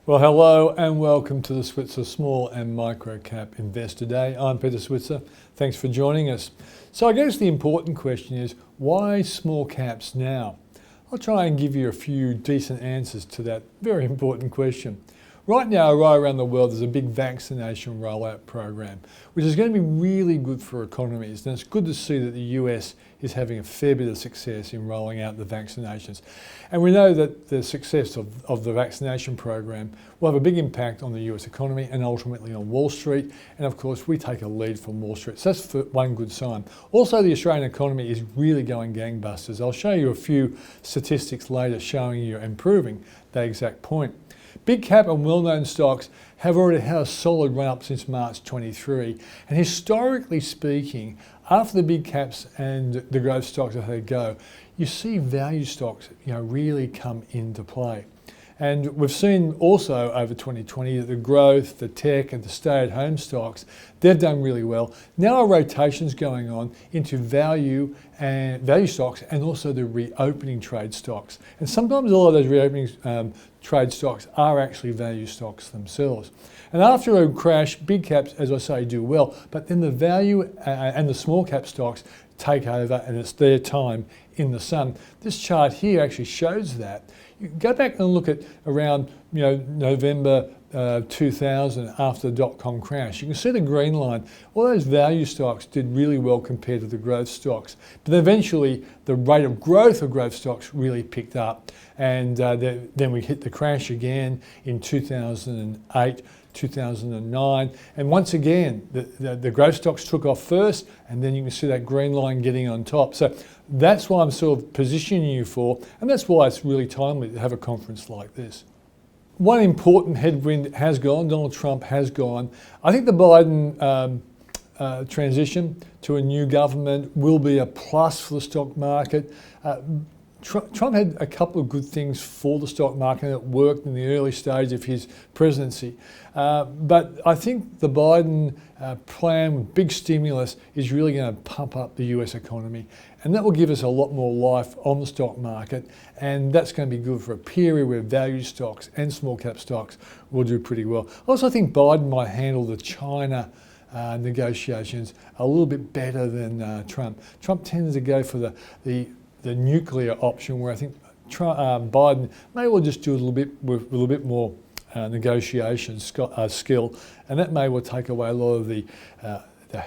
Well, hello and welcome to the Switzer Small and Micro Cap Investor Day. I'm Peter Switzer. Thanks for joining us. So I guess the important question is, why small caps now? I'll try and give you a few decent answers to that very important question. Right now, right around the world, there's a big vaccination rollout program, which is going to be really good for economies. And it's good to see that the US is having a fair bit of success in rolling out the vaccinations. And we know that the success of the vaccination program will have a big impact on the US economy and ultimately on Wall Street. And of course, we take a lead from Wall Street. So that's one good sign. Also, the Australian economy is really going gangbusters. I'll show you a few statistics later showing you and proving that exact point. Big cap and well-known stocks have already had a solid run-up since March 23, and historically speaking, after the big caps and the growth stocks have had a go, you see value stocks really come into play. And we've seen also over 2020 that the growth, the tech and the stay-at-home stocks, they've done really well. Now a rotation's going on into value stocks and also the reopening trade stocks. And sometimes a lot of those reopening trade stocks are actually value stocks themselves. And after a crash, big caps, as I say, do well, but then the value and the small cap stocks take over and it's their time in the sun. This chart here actually shows that. You go back and look at around November 2000 after the dot-com crash. You can see the green line. All those value stocks did really well compared to the growth stocks. But eventually the rate of growth of growth stocks really picked up. And then we hit the crash again in 2008, 2009. And once again, the growth stocks took off first, and then you can see that green line getting on top. So that's why I'm sort of positioning you for, and that's why it's really timely to have a conference like this. One important headwind has gone. Donald Trump has gone. I think the Biden transition to a new government will be a plus for the stock market. Trump had a couple of good things for the stock market that worked in the early stage of his presidency. But I think the Biden plan with big stimulus is really going to pump up the US economy. And that will give us a lot more life on the stock market. And that's going to be good for a period where value stocks and small cap stocks will do pretty well. I also think Biden might handle the China negotiations a little bit better than Trump. Trump tends to go for the nuclear option, where I think Biden may well just do a little bit more negotiation skill, and that may well take away a lot of the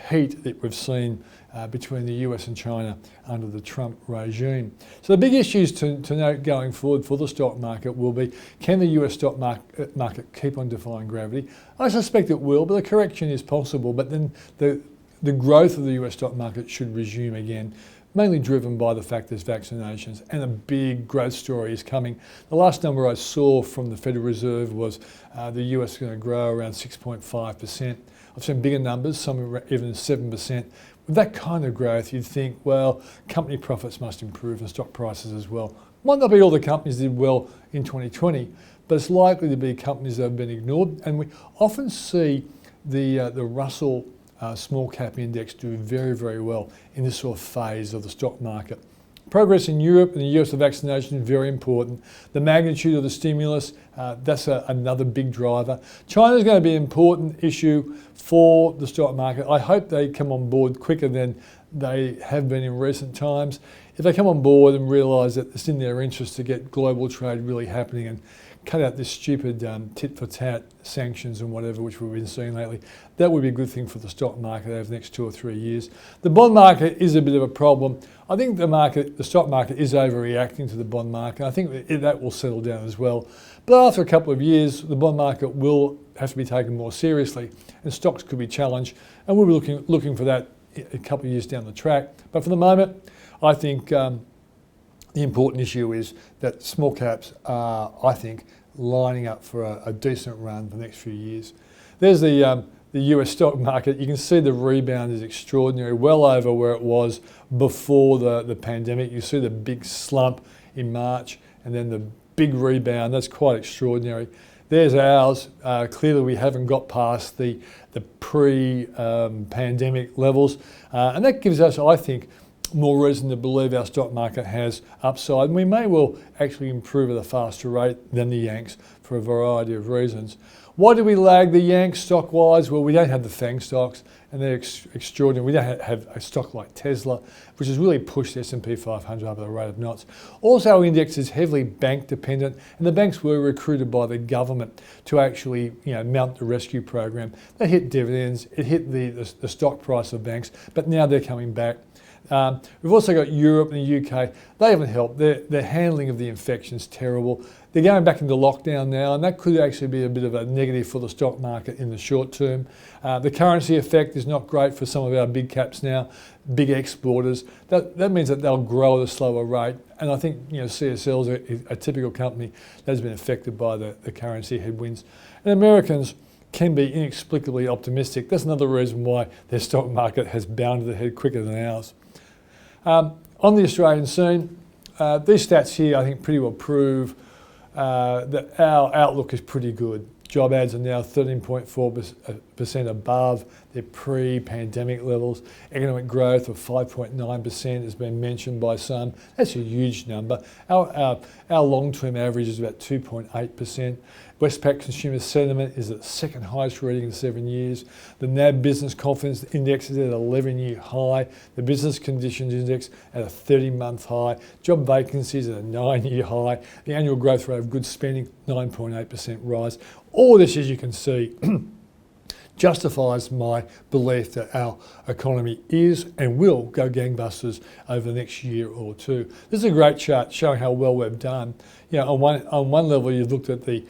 heat that we've seen between the US and China under the Trump regime. So the big issues to note going forward for the stock market will be, can the US stock market keep on defying gravity? I suspect it will, but the correction is possible, but then the growth of the US stock market should resume again, mainly driven by the fact there's vaccinations and a big growth story is coming. The last number I saw from the Federal Reserve was the US is going to grow around 6.5%. I've seen bigger numbers, some even 7%. With that kind of growth, you'd think, well, company profits must improve and stock prices as well. Might not be all the companies did well in 2020, but it's likely to be companies that have been ignored. And we often see the Russell small cap index do very, very well in this sort of phase of the stock market. Progress in Europe and the US of vaccination is very important. The magnitude of the stimulus, that's another big driver. China's going to be an important issue for the stock market. I hope they come on board quicker than they have been in recent times. If they come on board and realise that it's in their interest to get global trade really happening and cut out this stupid tit-for-tat sanctions and whatever which we've been seeing lately, that would be a good thing for the stock market over the next 2 or 3 years. The bond market is a bit of a problem. I think the stock market is overreacting to the bond market. I think that will settle down as well. But after a couple of years, the bond market will have to be taken more seriously and stocks could be challenged, and we'll be looking for that a couple of years down the track. But for the moment, I think the important issue is that small caps are, I think, lining up for a decent run for the next few years. There's the US stock market. You can see the rebound is extraordinary, well over where it was before the pandemic. You see the big slump in March and then the big rebound. That's quite extraordinary. There's ours. Clearly we haven't got past the pre-pandemic levels, and that gives us, I think, more reason to believe our stock market has upside, and we may well actually improve at a faster rate than the Yanks for a variety of reasons. Why do we lag the Yanks stock-wise? Well, we don't have the FANG stocks, and they're extraordinary. We don't have a stock like Tesla, which has really pushed the S&P 500 up at a rate of knots. Also, our index is heavily bank-dependent, and the banks were recruited by the government to actually, mount the rescue program. They hit dividends, it hit the stock price of banks, but now they're coming back. We've also got Europe and the UK. They haven't helped. Their handling of the infection is terrible. They're going back into lockdown now, and that could actually be a bit of a negative for the stock market in the short term. The currency effect is not great for some of our big caps now, big exporters. That means that they'll grow at a slower rate. And I think CSL is a typical company that has been affected by the currency headwinds. And Americans can be inexplicably optimistic. That's another reason why their stock market has bounded ahead quicker than ours. On the Australian scene, these stats here I think pretty well prove that our outlook is pretty good. Job ads are now 13.4% above their pre-pandemic levels. Economic growth of 5.9% has been mentioned by some. That's a huge number. Our long-term average is about 2.8%. Westpac consumer sentiment is at the second highest reading in 7 years. The NAB business confidence index is at an 11-year high. The business conditions index at a 30-month high. Job vacancies at a 9-year high. The annual growth rate of goods spending, 9.8% rise. All this, as you can see, justifies my belief that our economy is and will go gangbusters over the next year or two. This is a great chart showing how well we've done. On one level, you've looked at the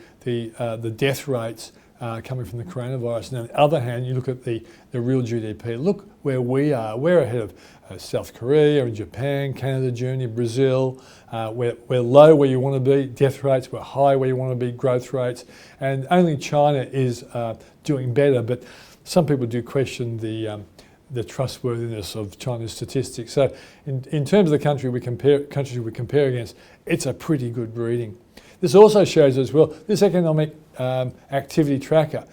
death rates coming from the coronavirus, and on the other hand, you look at the real GDP. Look where we are. We're ahead of South Korea and Japan, Canada, Germany, Brazil. We're low where you want to be, death rates. We're high where you want to be, growth rates. And only China is doing better. But some people do question the trustworthiness of China's statistics. So in terms of the countries we compare against, it's a pretty good reading. This also shows as well, this economic activity tracker.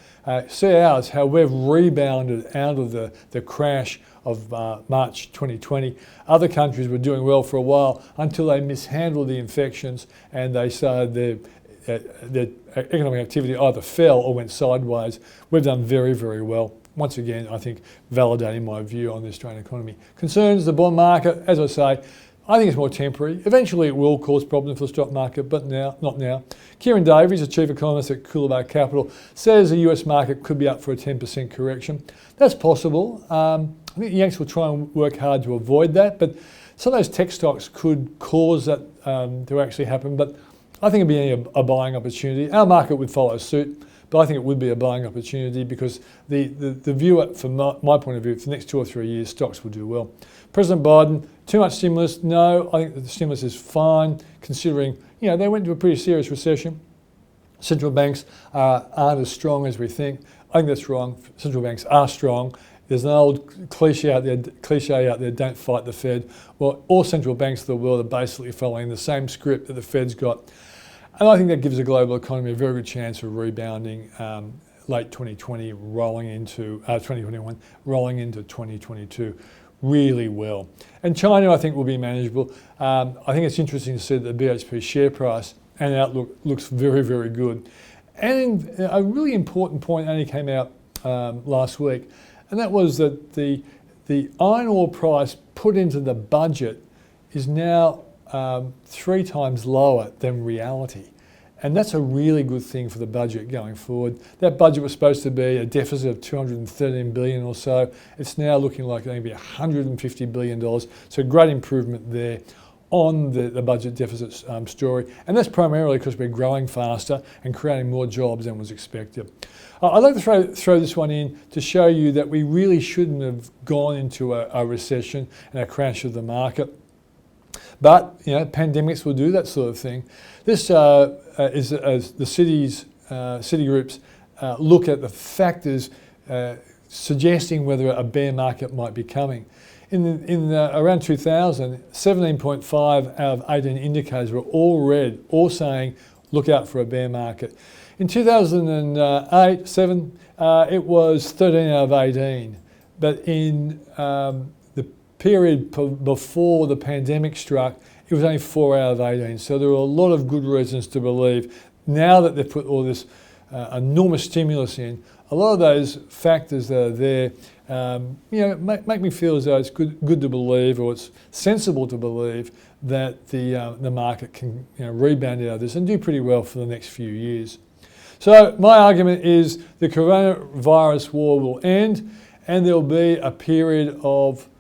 See ours, how we've rebounded out of the crash of March 2020. Other countries were doing well for a while until they mishandled the infections and they started their economic activity either fell or went sideways. We've done very, very well. Once again, I think validating my view on the Australian economy. Concerns the bond market, as I say, I think it's more temporary. Eventually it will cause problems for the stock market, but not now. Kieran Davies, the chief economist at Coolabah Capital, says the US market could be up for a 10% correction. That's possible. I think the Yanks will try and work hard to avoid that, but some of those tech stocks could cause that to actually happen, but I think it'd be a buying opportunity. Our market would follow suit, but I think it would be a buying opportunity because the view, from my point of view, for the next 2 or 3 years, stocks will do well. President Biden, too much stimulus? No, I think that the stimulus is fine, considering they went into a pretty serious recession. Central banks aren't as strong as we think. I think that's wrong. Central banks are strong. There's an old cliche out there, don't fight the Fed. Well, all central banks of the world are basically following the same script that the Fed's got. And I think that gives the global economy a very good chance of rebounding late 2020, rolling into 2021, rolling into 2022 really well. And China, I think, will be manageable. I think it's interesting to see that the BHP share price and outlook looks very, very good. And a really important point only came out last week, and that was that the iron ore price put into the budget is now 3 times lower than reality. And that's a really good thing for the budget going forward. That budget was supposed to be a deficit of $213 billion or so. It's now looking like it's going to be $150 billion. So great improvement there on the budget deficit story. And that's primarily because we're growing faster and creating more jobs than was expected. I'd like to throw this one in to show you that we really shouldn't have gone into a recession and a crash of the market. But pandemics will do that sort of thing. This is as the city groups look at the factors suggesting whether a bear market might be coming. In around 2000, 17.5 out of 18 indicators were all red, all saying look out for a bear market. In 2008-7, it was 13 out of 18. But in the period before the pandemic struck, it was only 4 out of 18. So there were a lot of good reasons to believe, now that they've put all this enormous stimulus in, a lot of those factors that are there, make me feel as though it's good to believe, or it's sensible to believe, that the market can rebound out of this and do pretty well for the next few years. So my argument is the coronavirus war will end, and there'll be a period of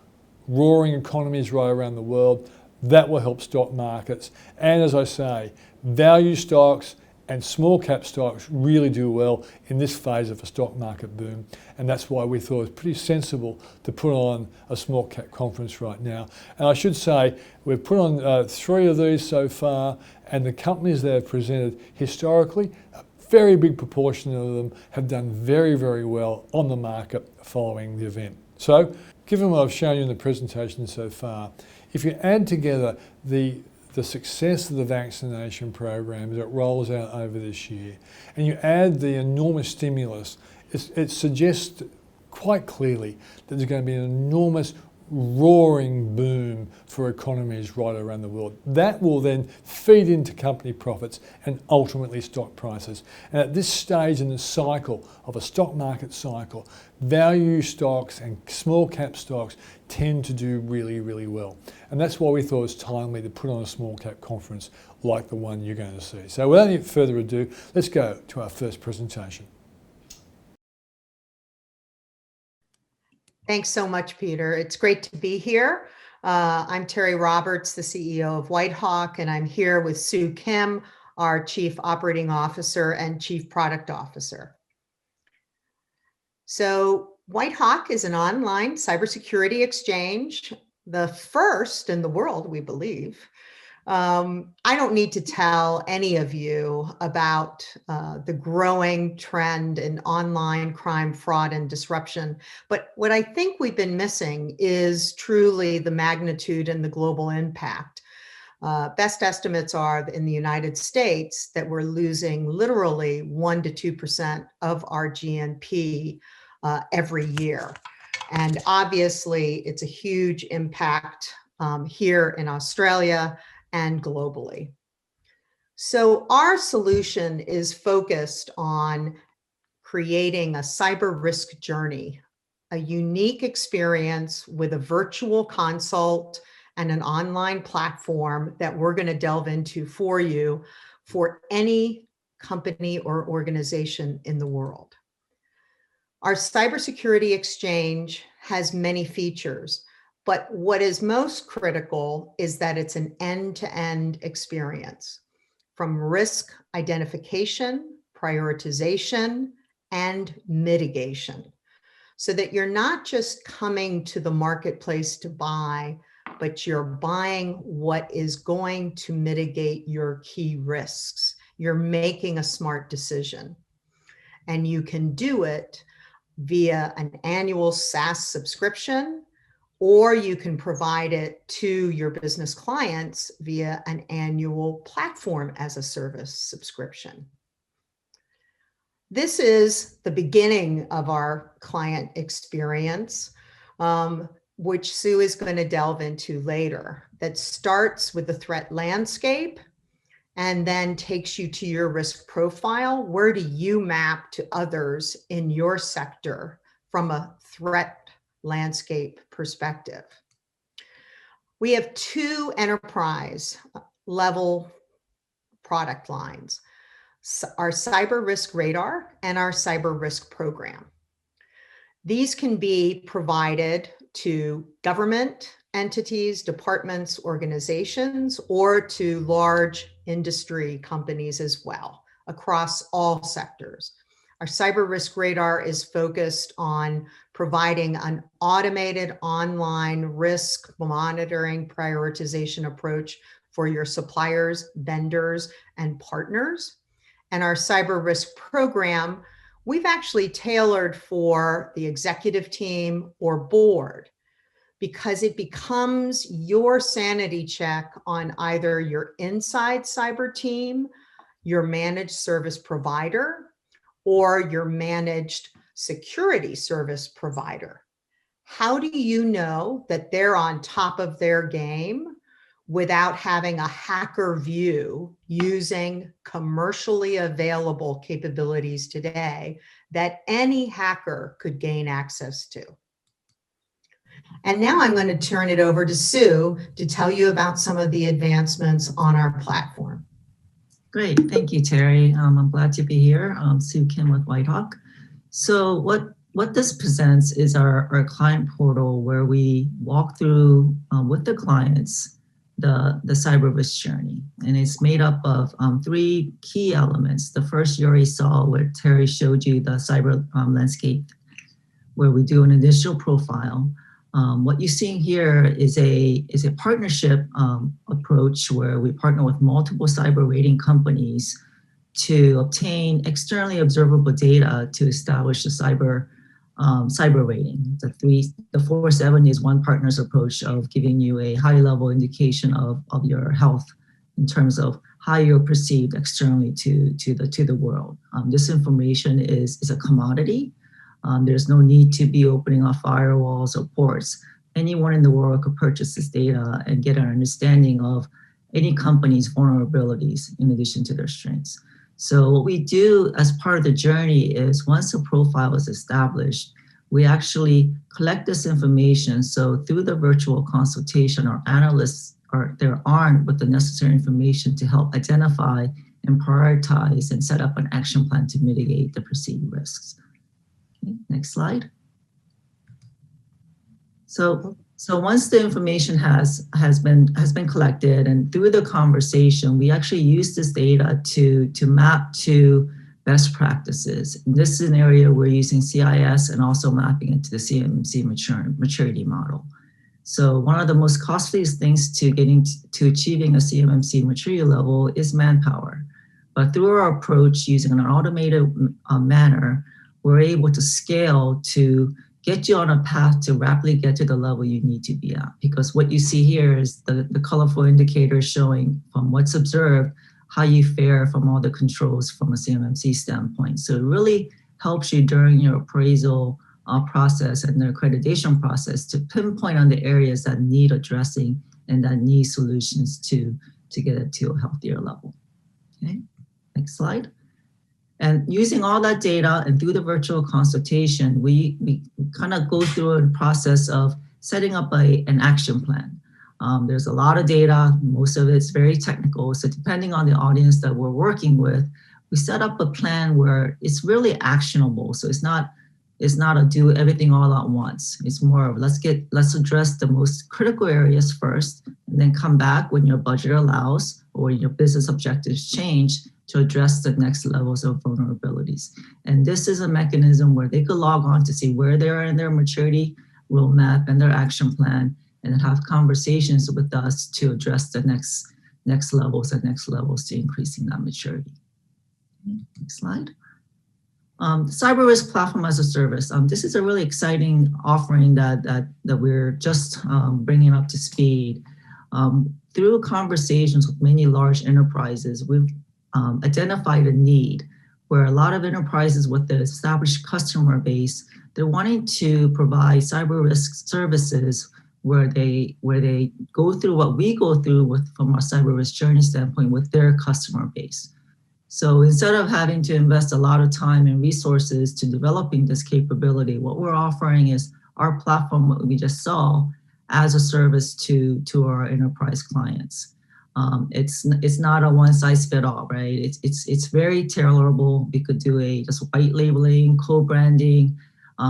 roaring economies right around the world that will help stock markets. And as I say, value stocks and small cap stocks really do well in this phase of a stock market boom. And that's why we thought it was pretty sensible to put on a small cap conference right now. And I should say, we've put on 3 of these so far, and the companies that have presented historically, a very big proportion of them have done very, very well on the market following the event. So, given what I've shown you in the presentation so far, if you add together the success of the vaccination program as it rolls out over this year, and you add the enormous stimulus, it suggests quite clearly that there's going to be an enormous roaring boom for economies right around the world. That will then feed into company profits and ultimately stock prices. And at this stage in the cycle of a stock market cycle, value stocks and small cap stocks tend to do really, really well. And that's why we thought it was timely to put on a small cap conference like the one you're going to see. So without any further ado, let's go to our first presentation. Thanks so much, Peter. It's great to be here. I'm Terry Roberts, the CEO of WhiteHawk, and I'm here with Sue Kim, our Chief Operating Officer and Chief Product Officer. So WhiteHawk is an online cybersecurity exchange, the first in the world, we believe. I don't need to tell any of you about the growing trend in online crime, fraud, and disruption. But what I think we've been missing is truly the magnitude and the global impact. Best estimates are in the United States that we're losing literally 1 to 2% of our GNP every year. And obviously, it's a huge impact here in Australia and globally. So our solution is focused on creating a cyber risk journey, a unique experience with a virtual consult and an online platform that we're going to delve into for you for any company or organization in the world. Our cybersecurity exchange has many features, but what is most critical is that it's an end-to-end experience, from risk identification, prioritization, and mitigation, so that you're not just coming to the marketplace to buy, but you're buying what is going to mitigate your key risks. You're making a smart decision, and you can do it via an annual SaaS subscription, or you can provide it to your business clients via an annual platform as a service subscription. This is the beginning of our client experience, which Sue is going to delve into later, that starts with the threat landscape and then takes you to your risk profile. Where do you map to others in your sector from a threat landscape perspective? We have 2 enterprise level product lines, our Cyber Risk Radar and our Cyber Risk Program. These can be provided to government entities, departments, organizations, or to large industry companies as well, across all sectors. Our Cyber Risk Radar is focused on providing an automated online risk monitoring prioritization approach for your suppliers, vendors, and partners. And our Cyber Risk Program, we've actually tailored for the executive team or board, because it becomes your sanity check on either your inside cyber team, your managed service provider, or your managed security service provider. how do you know that they're on top of their game without having a hacker view using commercially available capabilities today that any hacker could gain access to? And now I'm going to turn it over to Sue to tell you about some of the advancements on our platform. Great, thank you, Terry. I'm glad to be here. Sue Kim with WhiteHawk. So what this presents is our client portal where we walk through with the clients the cyber risk journey. And it's made up of 3 key elements. The first you already saw where Terry showed you the cyber landscape, where we do an initial profile. What you're seeing here is a partnership approach where we partner with multiple cyber rating companies to obtain externally observable data to establish a cyber rating. The 4-7 is one partner's approach of giving you a high level indication of your health in terms of how you're perceived externally to the world. This information is a commodity. There's no need to be opening up firewalls or ports. Anyone in the world could purchase this data and get an understanding of any company's vulnerabilities in addition to their strengths. So what we do as part of the journey is once a profile is established, we actually collect this information. So through the virtual consultation, our analysts they're armed with the necessary information to help identify and prioritize and set up an action plan to mitigate the perceived risks. Okay, next slide. So once the information has been collected, and through the conversation, we actually use this data to map to best practices. In this scenario, we're using CIS and also mapping it to the CMMC maturity model. So one of the most costliest things to achieving a CMMC maturity level is manpower. But through our approach using an automated manner, we're able to scale to get you on a path to rapidly get to the level you need to be at. Because what you see here is the colorful indicators showing from what's observed, how you fare from all the controls from a CMMC standpoint. So it really helps you during your appraisal process and the accreditation process to pinpoint on the areas that need addressing and that need solutions to get it to a healthier level. Okay, next slide. And using all that data and through the virtual consultation, we kind of go through a process of setting up an action plan. There's a lot of data, most of it's very technical. So depending on the audience that we're working with, we set up a plan where it's really actionable. So it's not a do everything all at once. It's more of let's address the most critical areas first, and then come back when your budget allows or your business objectives change to address the next levels of vulnerabilities. And this is a mechanism where they could log on to see where they are in their maturity roadmap and their action plan, and then have conversations with us to address the next levels to increasing that maturity. Next slide. Cyber Risk Platform as a Service. This is a really exciting offering that we're just bringing up to speed. Through conversations with many large enterprises, we've identified a need where a lot of enterprises with the established customer base, they're wanting to provide cyber risk services where they go through what we go through from our cyber risk journey standpoint with their customer base. So instead of having to invest a lot of time and resources to developing this capability, what we're offering is our platform, what we just saw, as a service to our enterprise clients. It's not a one-size-fits-all, right? It's very tailorable. We could do just white labeling, co-branding.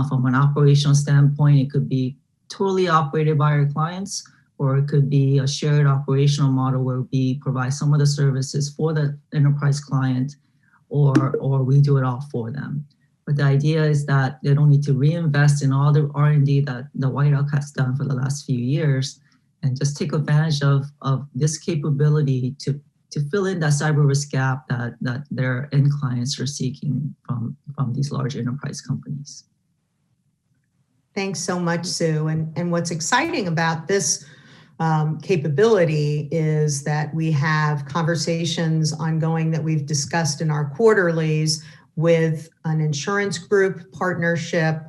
From an operational standpoint, it could be totally operated by our clients, or it could be a shared operational model where we provide some of the services for the enterprise client, or we do it all for them. But the idea is that they don't need to reinvest in all the R&D that the WhiteHawk has done for the last few years, and just take advantage of this capability to fill in that cyber risk gap that their end clients are seeking from these large enterprise companies. Thanks so much, Sue. And what's exciting about this capability is that we have conversations ongoing that we've discussed in our quarterlies with an insurance group partnership,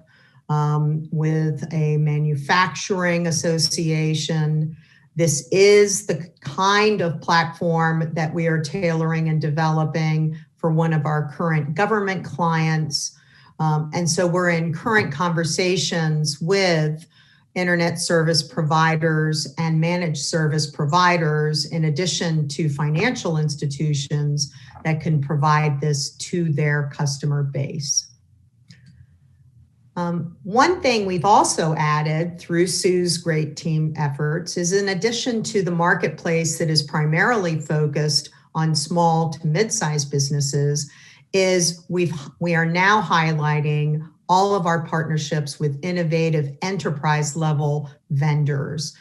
with a manufacturing association. This is the kind of platform that we are tailoring and developing for one of our current government clients. And so we're in current conversations with internet service providers and managed service providers, in addition to financial institutions that can provide this to their customer base. One thing we've also added through Sue's great team efforts is, in addition to the marketplace that is primarily focused on small to mid-sized businesses, is we are now highlighting all of our partnerships with innovative enterprise level vendors.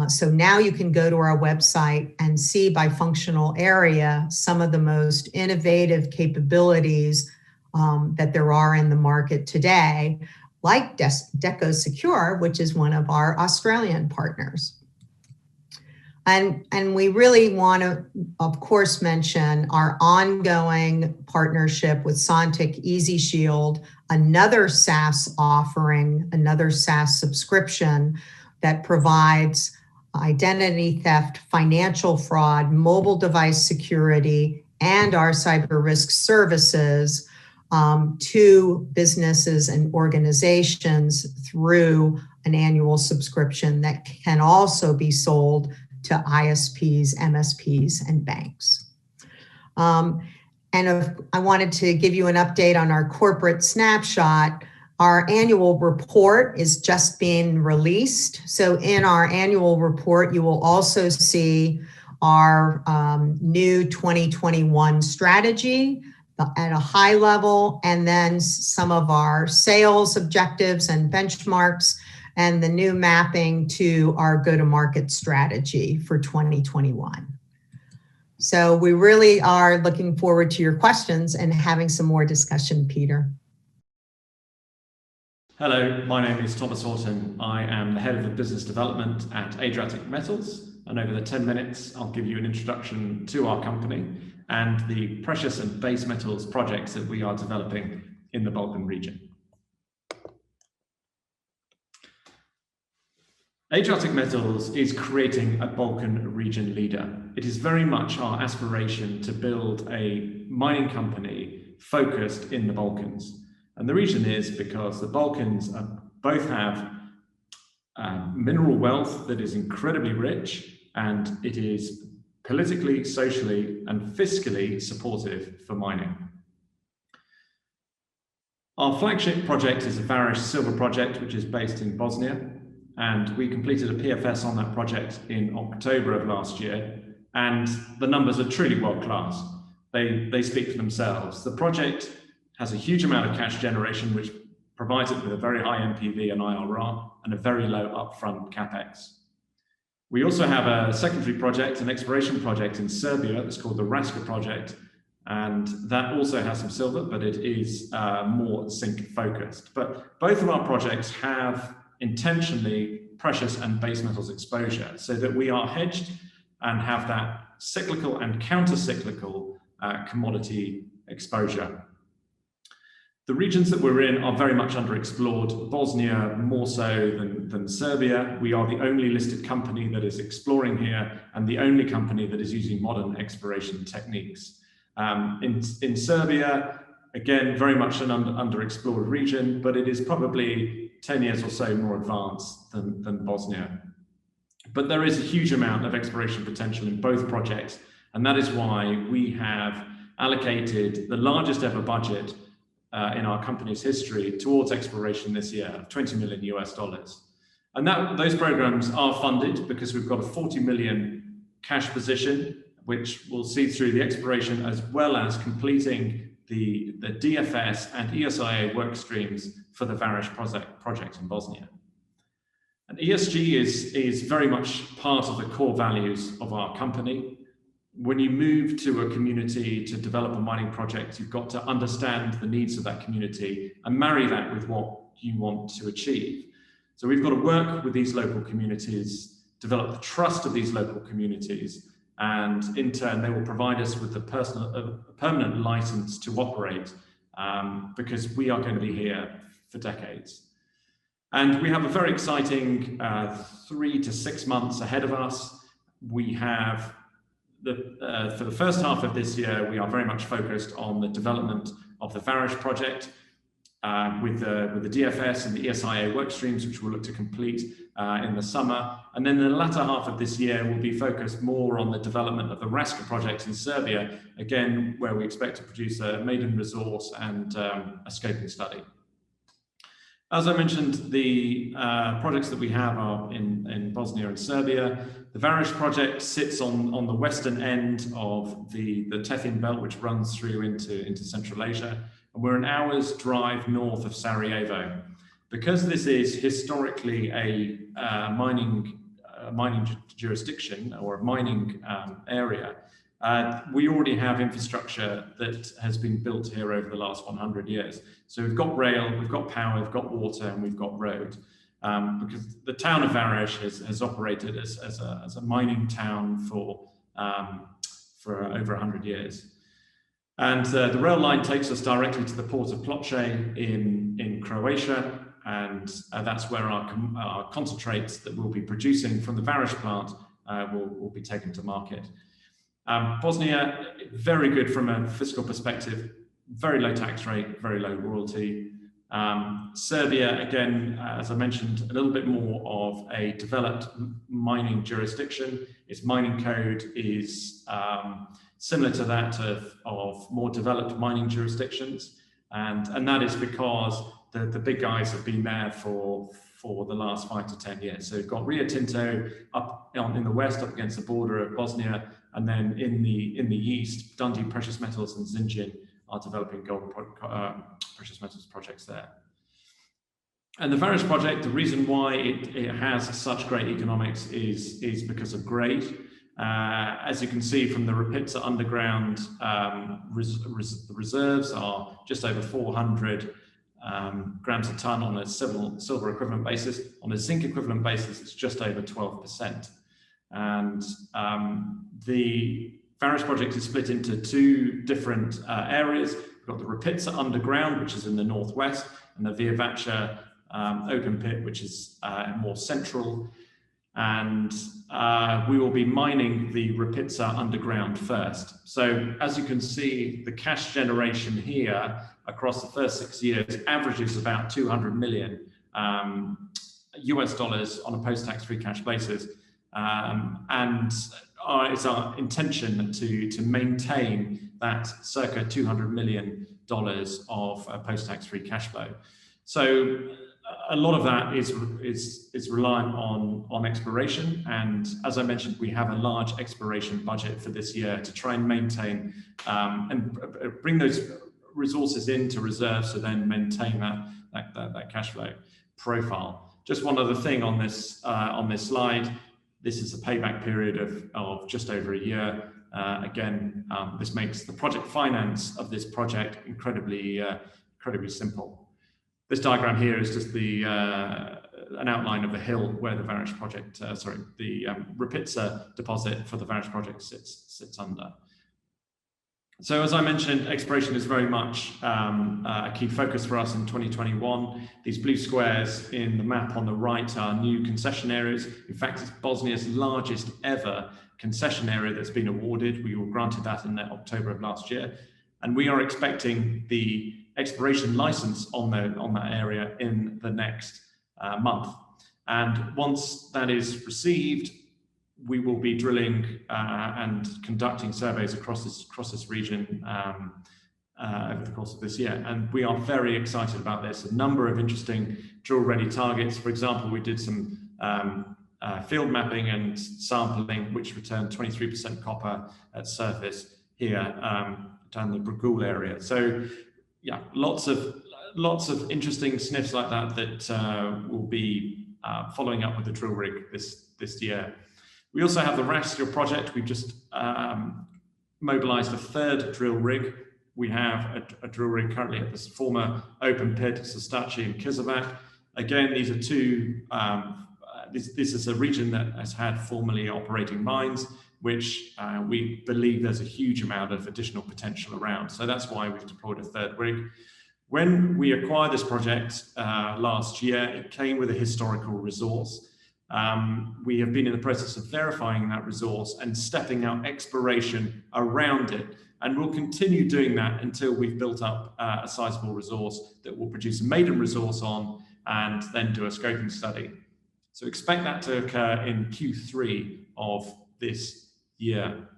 So now you can go to our website and see by functional area some of the most innovative capabilities that there are in the market today, like Deco Secure, which is one of our Australian partners. And we really want to, of course, mention our ongoing partnership with Sontiq Easy Shield, another SaaS offering, another SaaS subscription that provides identity theft, financial fraud, mobile device security, and our cyber risk services to businesses and organizations through an annual subscription that can also be sold to ISPs, MSPs, and banks. I wanted to give you an update on our corporate snapshot. Our annual report is just being released. So in our annual report, you will also see our new 2021 strategy at a high level, and then some of our sales objectives and benchmarks, and the new mapping to our go-to-market strategy for 2021. So we really are looking forward to your questions and having some more discussion, Peter. Hello, my name is Thomas Horton. I am the head of business development at Adriatic Metals, and over the 10 minutes, I'll give you an introduction to our company and the precious and base metals projects that we are developing in the Balkan region. Adriatic Metals is creating a Balkan region leader. It is very much our aspiration to build a mining company focused in the Balkans. And the reason is because the Balkans both have mineral wealth that is incredibly rich, and it is politically, socially, and fiscally supportive for mining. Our flagship project is the Vares Silver Project, which is based in Bosnia. And we completed a PFS on that project in October of last year. And the numbers are truly world-class. They speak for themselves. The project has a huge amount of cash generation, which provides it with a very high NPV and IRR and a very low upfront CapEx. We also have a secondary project, an exploration project in Serbia. It's called the Raska project. And that also has some silver, but it is more zinc focused. But both of our projects have intentionally precious and base metals exposure so that we are hedged and have that cyclical and counter-cyclical commodity exposure. The regions that we're in are very much underexplored, Bosnia more so than Serbia. We are the only listed company that is exploring here and the only company that is using modern exploration techniques. In Serbia, again, very much an underexplored region, but it is probably 10 years or so more advanced than Bosnia. But there is a huge amount of exploration potential in both projects, and that is why we have allocated the largest ever budget in our company's history towards exploration this year of $20 million US. And those programs are funded because we've got a 40 million cash position, which will see through the exploration as well as completing the DFS and ESIA work streams for the Vares project in Bosnia. And ESG is very much part of the core values of our company. When you move to a community to develop a mining project, you've got to understand the needs of that community and marry that with what you want to achieve. So we've got to work with these local communities, develop the trust of these local communities, and in turn, they will provide us with a permanent license to operate because we are going to be here for decades. And we have a very exciting 3 to 6 months ahead of us. We have for the first half of this year, we are very much focused on the development of the Varish project with the DFS and the ESIA work streams, which we'll look to complete in the summer. And then the latter half of this year will be focused more on the development of the Raska project in Serbia, again, where we expect to produce a maiden resource and a scoping study. As I mentioned, the projects that we have are in Bosnia and Serbia. The Varish project sits on the western end of the Tethin belt, which runs through into Central Asia. And we're an hour's drive north of Sarajevo. Because this is historically a mining jurisdiction or a mining area, we already have infrastructure that has been built here over the last 100 years. So we've got rail, we've got power, we've got water, and we've got road. Because the town of Varish has operated as a mining town for over 100 years. And the rail line takes us directly to the port of Ploče in Croatia, and that's where our concentrates that we'll be producing from the Varish plant will be taken to market. Bosnia, very good from a fiscal perspective, very low tax rate, very low royalty. Serbia, again, as I mentioned, a little bit more of a developed mining jurisdiction. Its mining code is similar to that of more developed mining jurisdictions. And that is because the big guys have been there for the last 5 to 10 years. So we've got Rio Tinto up in the west, up against the border of Bosnia, and then in the east, Dundee Precious Metals and Zinjin are developing gold precious metals projects there. And the Varish project, the reason why it has such great economics is because of grade. As you can see from the Rapitsa underground, reserves are just over 400 grams a ton on a silver equivalent basis. On a zinc equivalent basis, it's just over 12%. And the Varish project is split into 2 different areas. We've got the Rapitsa underground, which is in the northwest, and the Viavacha open pit, which is more central. And we will be mining the Rapitsa underground first. So as you can see, the cash generation here across the first 6 years averages about $200 million US dollars on a post-tax free cash basis. And it's our intention to maintain that circa $200 million of post-tax free cash flow. So a lot of that is reliant on exploration, and as I mentioned, we have a large exploration budget for this year to try and maintain and bring those resources into reserve, so then maintain that cash flow profile. Just one other thing on this slide. This is a payback period of just over a year. Again, this makes the project finance of this project incredibly simple. This diagram here is just an outline of the hill where the Varish project, the Rapitsa deposit for the Varish project sits under. So as I mentioned, exploration is very much a key focus for us in 2021. These blue squares in the map on the right are new concession areas. In fact, it's Bosnia's largest ever concession area that's been awarded. We were granted that in October of last year. And we are expecting the exploration license on that area in the next month. And once that is received, we will be drilling and conducting surveys across this region over the course of this year. And we are very excited about this. A number of interesting drill-ready targets. For example, we did some field mapping and sampling, which returned 23% copper at surface here down the Bragul area. So yeah, lots of interesting sniffs like that will be following up with the drill rig this year. We also have the Raska project. We've just mobilized a 3rd drill rig. We have a drill rig currently at this former open pit, Sostaci and Kizovac. Again, these are 2, this is a region that has had formerly operating mines, which we believe there's a huge amount of additional potential around. So that's why we've deployed a 3rd rig. When we acquired this project last year, it came with a historical resource. We have been in the process of verifying that resource and stepping out exploration around it. And we'll continue doing that until we've built up a sizable resource that will produce a maiden resource on and then do a scoping study. So expect that to occur in Q3 of this year.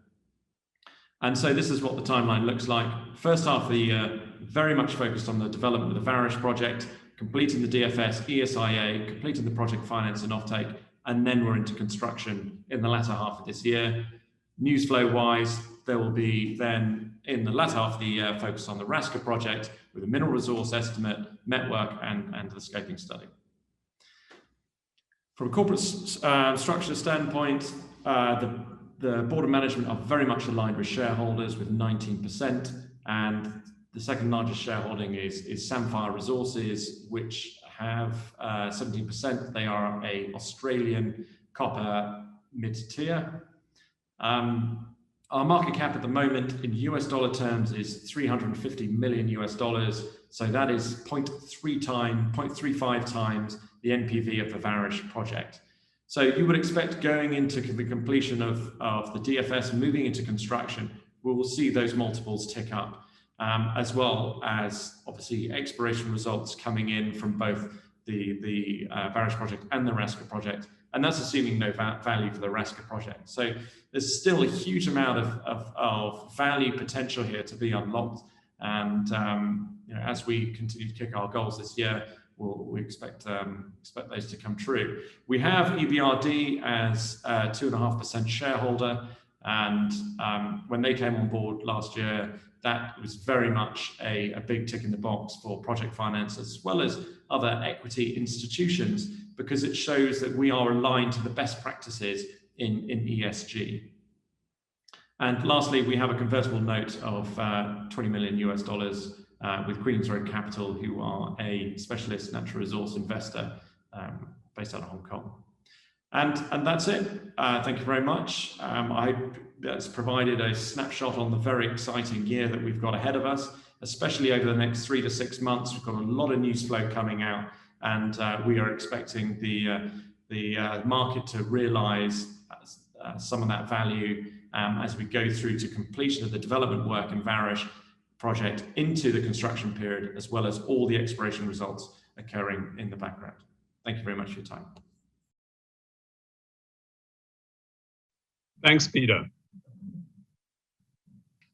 And so this is what the timeline looks like. First half of the year, very much focused on the development of the Varish project, completing the DFS, ESIA, completing the project finance and offtake, and then we're into construction in the latter half of this year. News flow wise, there will be then in the latter half of the year focused on the Raska project with a mineral resource estimate, network, and the scoping study. From a corporate structure standpoint, the board of management are very much aligned with shareholders with 19%, and the second largest shareholding is Samphire Resources, which have 17%. They are a Australian copper mid-tier. Our market cap at the moment in US dollar terms is $350 million US. So that is 0.35 times the NPV of the Varish project. So you would expect going into the completion of the DFS, moving into construction, we will see those multiples tick up, as well as obviously exploration results coming in from both the Varish project and the Raska project. And that's assuming no value for the Raska project. So there's still a huge amount of value potential here to be unlocked. And as we continue to kick our goals this year, we expect those to come true. We have EBRD as a 2.5% shareholder. And when they came on board last year, that was very much a big tick in the box for project finance, as well as other equity institutions, because it shows that we are aligned to the best practices in ESG. And lastly, we have a convertible note of $20 million US with Queen's Road Capital, who are a specialist natural resource investor based out of Hong Kong. And that's it. Thank you very much. I hope that's provided a snapshot on the very exciting year that we've got ahead of us, especially over the next 3 to 6 months. We've got a lot of news flow coming out, and we are expecting the market to realize some of that value as we go through to completion of the development work in Varish project into the construction period, as well as all the exploration results occurring in the background. Thank you very much for your time. Thanks, Peter.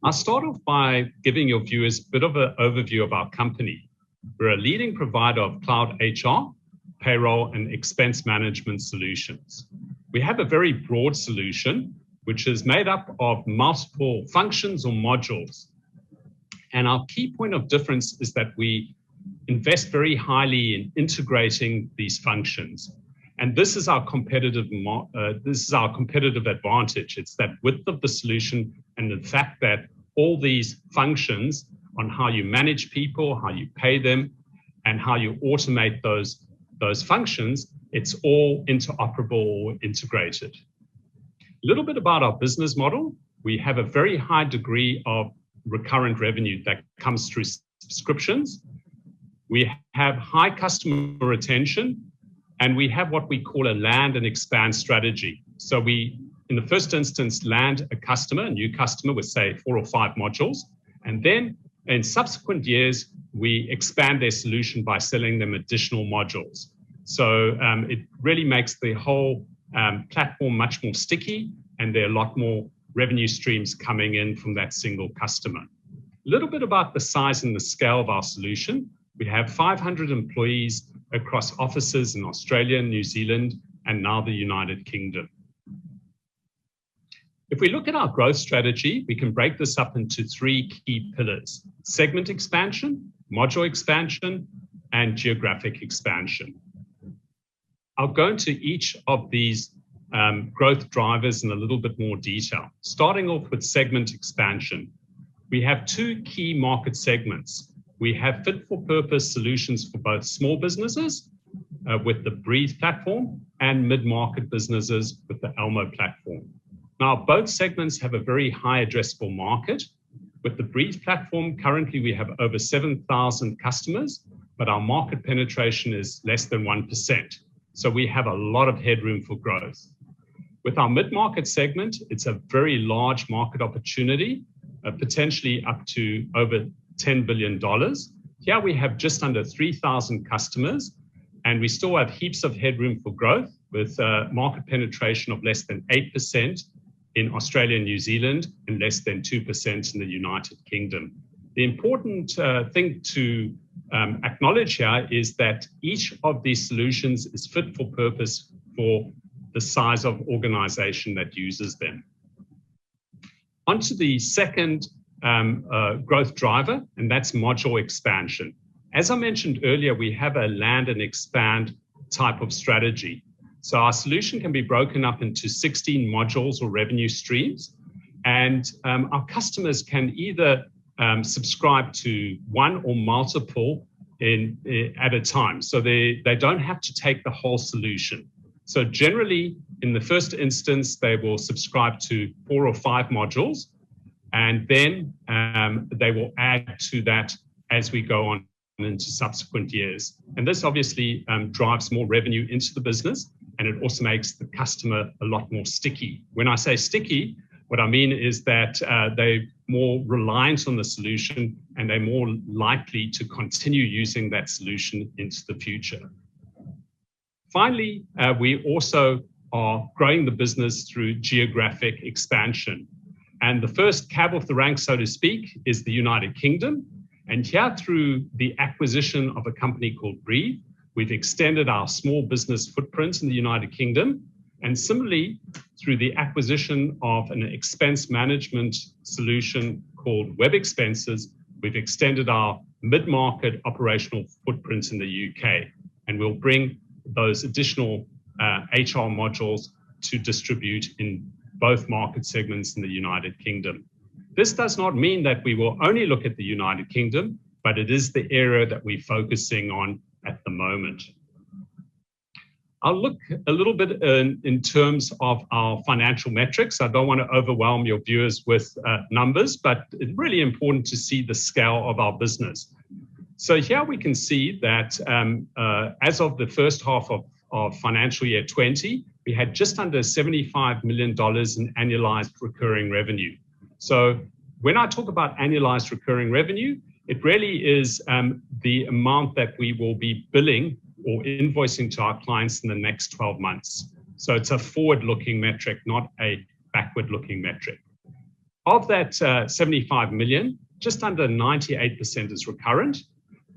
I'll start off by giving your viewers a bit of an overview of our company. We're a leading provider of cloud HR, payroll, and expense management solutions. We have a very broad solution, which is made up of multiple functions or modules. And our key point of difference is that we invest very highly in integrating these functions. And this is our competitive advantage. It's that width of the solution and the fact that all these functions on how you manage people, how you pay them, and how you automate those functions, it's all interoperable or integrated. A little bit about our business model. We have a very high degree of recurrent revenue that comes through subscriptions. We have high customer retention, and we have what we call a land and expand strategy. So we, in the first instance, land a new customer with, say, 4 or 5 modules. And then in subsequent years, we expand their solution by selling them additional modules. So it really makes the whole platform much more sticky, and there are a lot more revenue streams coming in from that single customer. A little bit about the size and the scale of our solution. We have 500 employees across offices in Australia, New Zealand, and now the United Kingdom. If we look at our growth strategy, we can break this up into 3 key pillars: segment expansion, module expansion, and geographic expansion. I'll go into each of these growth drivers in a little bit more detail. Starting off with segment expansion. We have 2 key market segments. We have fit-for-purpose solutions for both small businesses with the Breathe platform and mid-market businesses with the ELMO platform. Now, both segments have a very high addressable market. With the Breathe platform, currently we have over 7,000 customers, but our market penetration is less than 1%. So we have a lot of headroom for growth. With our mid-market segment, it's a very large market opportunity, potentially up to over $10 billion. Here we have just under 3,000 customers, and we still have heaps of headroom for growth with market penetration of less than 8% in Australia and New Zealand and less than 2% in the United Kingdom. The important thing to acknowledge here is that each of these solutions is fit for purpose for the size of organization that uses them. On to the second growth driver, and that's module expansion. As I mentioned earlier, we have a land and expand type of strategy. So our solution can be broken up into 16 modules or revenue streams, and our customers can either subscribe to one or multiple at a time. So they don't have to take the whole solution. So generally, in the first instance, they will subscribe to 4 or 5 modules, and then they will add to that as we go on into subsequent years. And this obviously drives more revenue into the business, and it also makes the customer a lot more sticky. When I say sticky, what I mean is that they're more reliant on the solution, and they're more likely to continue using that solution into the future. Finally, we also are growing the business through geographic expansion. And the first cab off the rank, so to speak, is the United Kingdom. And here, through the acquisition of a company called Breathe, we've extended our small business footprint in the United Kingdom. And similarly, through the acquisition of an expense management solution called Web Expenses, we've extended our mid-market operational footprint in the UK. And we'll bring those additional HR modules to distribute in both market segments in the United Kingdom. This does not mean that we will only look at the United Kingdom, but it is the area that we're focusing on at the moment. I'll look a little bit in terms of our financial metrics. I don't want to overwhelm your viewers with numbers, but it's really important to see the scale of our business. So here we can see that as of the first half of financial year 20, we had just under $75 million in annualized recurring revenue. So when I talk about annualized recurring revenue, it really is the amount that we will be billing or invoicing to our clients in the next 12 months. So it's a forward-looking metric, not a backward-looking metric. Of that 75 million, just under 98% is recurrent.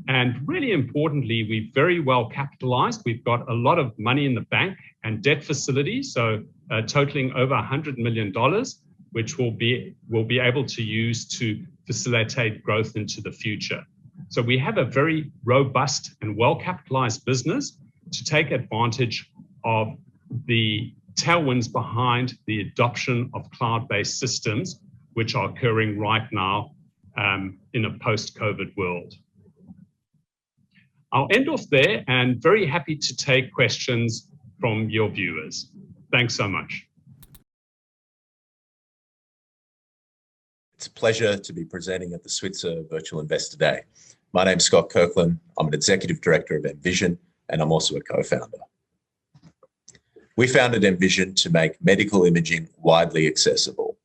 And really importantly, we're very well capitalized. We've got a lot of money in the bank and debt facilities, so totaling over $100 million, which we'll be able to use to facilitate growth into the future. So we have a very robust and well-capitalized business to take advantage of the tailwinds behind the adoption of cloud-based systems, which are occurring right now in a post-COVID world. I'll end off there and very happy to take questions from your viewers. Thanks so much. It's a pleasure to be presenting at the Switzer Virtual Investor Day. My name's Scott Kirkland. I'm an Executive Director of Envision, and I'm also a co-founder. We founded Envision to make medical imaging widely accessible.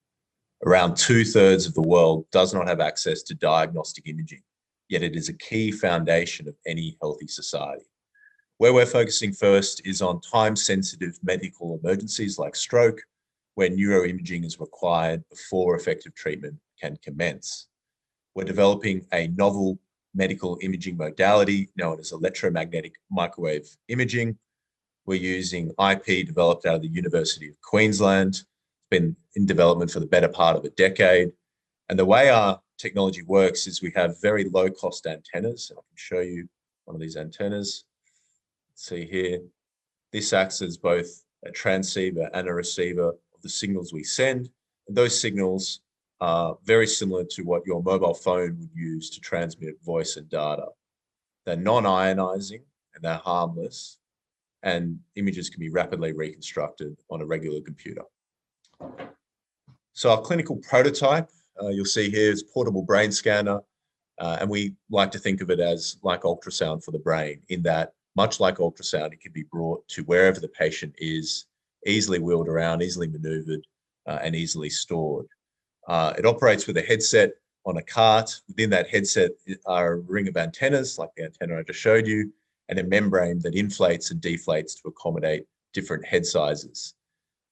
Around 2/3 of the world does not have access to diagnostic imaging, yet it is a key foundation of any healthy society. Where we're focusing first is on time-sensitive medical emergencies like stroke, where neuroimaging is required before effective treatment can commence. We're developing a novel medical imaging modality known as electromagnetic microwave imaging. We're using IP developed out of the University of Queensland. It's been in development for the better part of a decade. And the way our technology works is we have very low-cost antennas. I can show you one of these antennas. See here, this acts as both a transceiver and a receiver of the signals we send. And those signals are very similar to what your mobile phone would use to transmit voice and data. They're non-ionizing and they're harmless, and images can be rapidly reconstructed on a regular computer. So our clinical prototype you'll see here is portable brain scanner. And we like to think of it as like ultrasound for the brain, in that much like ultrasound, it can be brought to wherever the patient is, easily wheeled around, easily maneuvered, and easily stored. It operates with a headset on a cart. Within that headset are a ring of antennas, like the antenna I just showed you, and a membrane that inflates and deflates to accommodate different head sizes.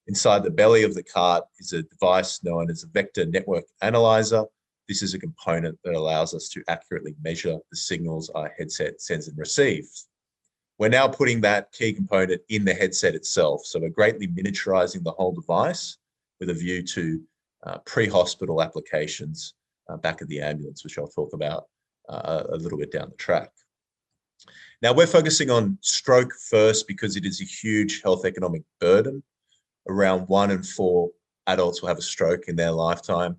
Inside the belly of the cart is a device known as a vector network analyzer. This is a component that allows us to accurately measure the signals our headset sends and receives. We're now putting that key component in the headset itself. So we're greatly miniaturizing the whole device with a view to pre-hospital applications back at the ambulance, which I'll talk about a little bit down the track. Now, we're focusing on stroke first because it is a huge health economic burden. Around 1 in 4 adults will have a stroke in their lifetime.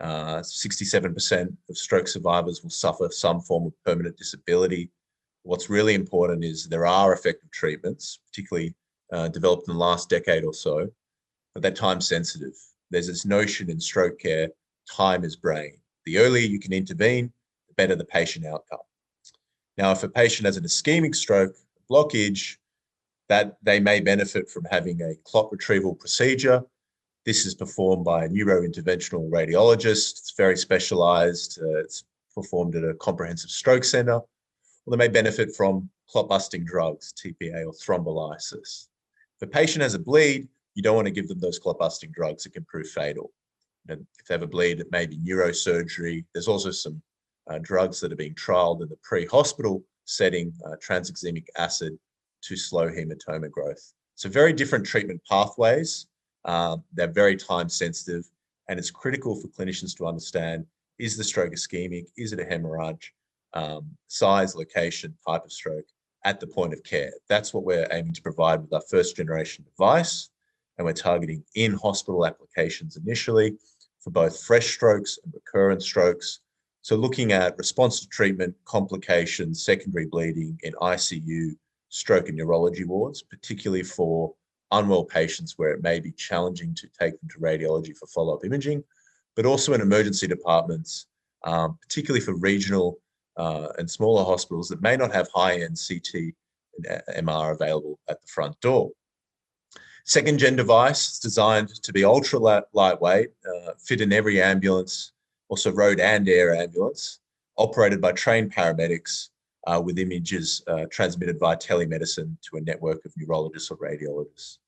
67% of stroke survivors will suffer some form of permanent disability. What's really important is there are effective treatments, particularly developed in the last decade or so, but they're time sensitive. There's this notion in stroke care, time is brain. The earlier you can intervene, the better the patient outcome. Now, if a patient has an ischemic stroke, blockage, that they may benefit from having a clot retrieval procedure. This is performed by a neurointerventional radiologist. It's very specialized. It's performed at a comprehensive stroke center. Or they may benefit from clot-busting drugs, TPA or thrombolysis. If a patient has a bleed, you don't want to give them those clot-busting drugs. It can prove fatal. And if they have a bleed, it may be neurosurgery. There's also some drugs that are being trialed in the pre-hospital setting, tranexamic acid, to slow hematoma growth. So very different treatment pathways. They're very time sensitive, and it's critical for clinicians to understand, is the stroke ischemic? Is it a hemorrhage? Size, location, type of stroke at the point of care. That's what we're aiming to provide with our first generation device. And we're targeting in-hospital applications initially for both fresh strokes and recurrent strokes. So looking at response to treatment, complications, secondary bleeding in ICU, stroke and neurology wards, particularly for unwell patients where it may be challenging to take them to radiology for follow-up imaging, but also in emergency departments, particularly for regional and smaller hospitals that may not have high-end CT and MR available at the front door. Second-gen device is designed to be ultra lightweight, fit in every ambulance, also road and air ambulance, operated by trained paramedics, with images transmitted via telemedicine to a network of neurologists or radiologists.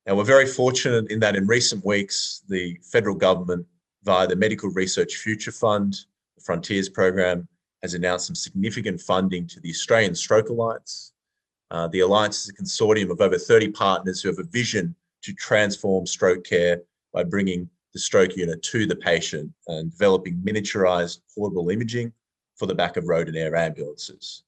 Now, we're very fortunate in that in recent weeks, the federal government, via the Medical Research Future Fund, the Frontiers program, has announced some significant funding to the Australian Stroke Alliance. The Alliance is a consortium of over 30 partners who have a vision to transform stroke care by bringing the stroke unit to the patient and developing miniaturized portable imaging for the back of road and air ambulances.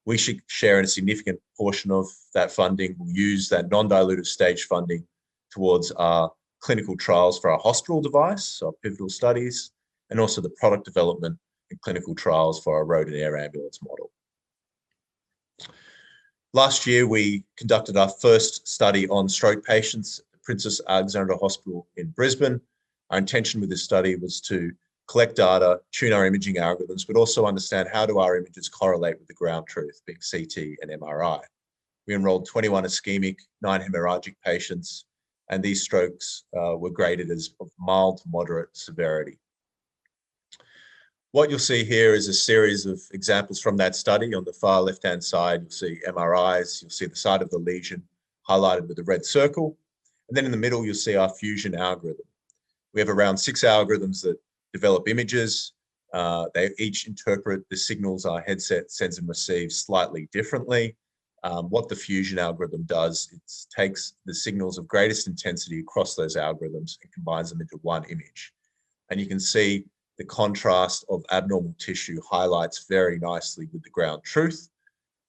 We should share in a significant portion of that funding. We'll use that non-dilutive stage funding towards our clinical trials for our hospital device, our pivotal studies, and also the product development and clinical trials for our road and air ambulance model. Last year, we conducted our first study on stroke patients at the Princess Alexandra Hospital in Brisbane. Our intention with this study was to collect data, tune our imaging algorithms, but also understand how do our images correlate with the ground truth, being CT and MRI. We enrolled 21 ischemic, 9 hemorrhagic patients, and these strokes were graded as of mild to moderate severity. What you'll see here is a series of examples from that study. On the far left-hand side, you'll see MRIs, you'll see the site of the lesion highlighted with a red circle, and then in the middle, you'll see our fusion algorithm. We have around 6 algorithms that develop images. They each interpret the signals our headset sends and receives slightly differently. What the fusion algorithm does, it takes the signals of greatest intensity across those algorithms and combines them into one image. And you can see the contrast of abnormal tissue highlights very nicely with the ground truth.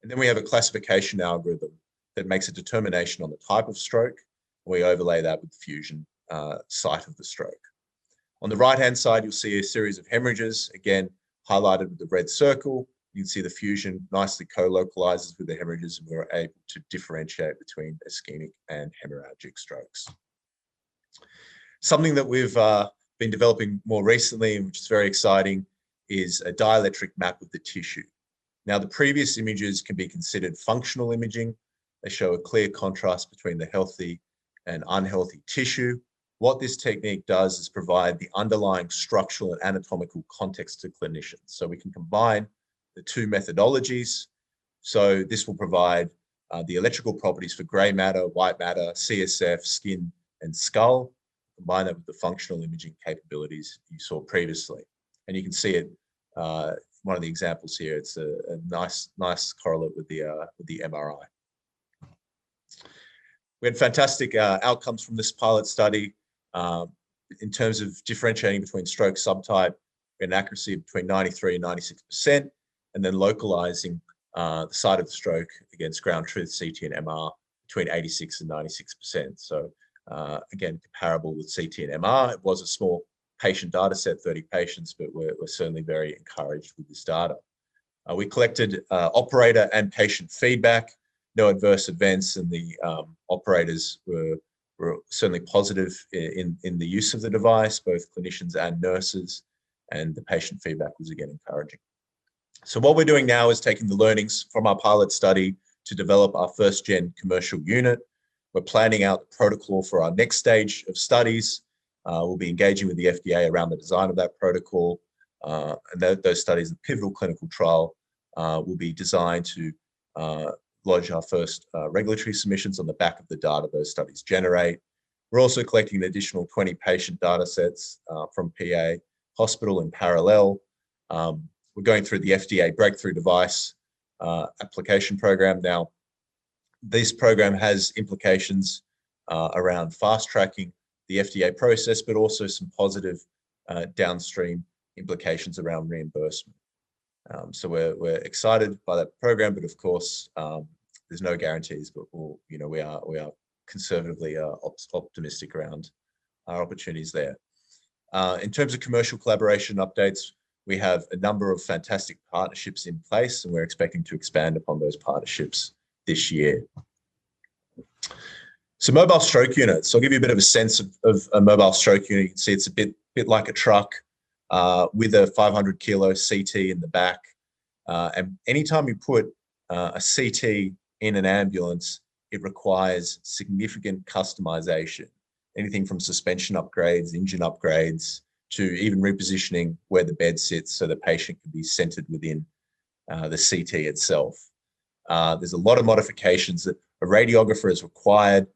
And then we have a classification algorithm that makes a determination on the type of stroke. And we overlay that with the fusion site of the stroke. On the right-hand side, you'll see a series of hemorrhages, again, highlighted with the red circle. You can see the fusion nicely co-localizes with the hemorrhages, and we're able to differentiate between ischemic and hemorrhagic strokes. Something that we've been developing more recently, and which is very exciting, is a dielectric map of the tissue. Now, the previous images can be considered functional imaging. They show a clear contrast between the healthy and unhealthy tissue. What this technique does is provide the underlying structural and anatomical context to clinicians. So we can combine the two methodologies. So this will provide the electrical properties for gray matter, white matter, CSF, skin, and skull. Combine that with the functional imaging capabilities you saw previously. And you can see it, one of the examples here, it's a nice correlate with the MRI. We had fantastic outcomes from this pilot study. In terms of differentiating between stroke subtype, we had an accuracy between 93 and 96%, and then localizing the site of the stroke against ground truth CT and MR between 86 and 96%. So again, comparable with CT and MR. It was a small patient data set, 30 patients, but we're certainly very encouraged with this data. We collected operator and patient feedback, no adverse events, and the operators were certainly positive in the use of the device, both clinicians and nurses, and the patient feedback was again encouraging. So what we're doing now is taking the learnings from our pilot study to develop our first-gen commercial unit. We're planning out the protocol for our next stage of studies. We'll be engaging with the FDA around the design of that protocol. And those studies, the pivotal clinical trial, will be designed to lodge our first regulatory submissions on the back of the data those studies generate. We're also collecting an additional 20 patient data sets from PA Hospital in parallel. We're going through the FDA Breakthrough Device application program. Now, this program has implications around fast tracking the FDA process, but also some positive downstream implications around reimbursement. So we're excited by that program, but of course, there's no guarantees, but we are conservatively optimistic around our opportunities there. In terms of commercial collaboration updates, we have a number of fantastic partnerships in place, and we're expecting to expand upon those partnerships this year. So mobile stroke units. So I'll give you a bit of a sense of a mobile stroke unit. You can see it's a bit like a truck with a 500 kilo CT in the back. And anytime you put a CT in an ambulance, it requires significant customization. Anything from suspension upgrades, engine upgrades, to even repositioning where the bed sits so the patient can be centered within the CT itself. There's a lot of modifications that a radiographer is required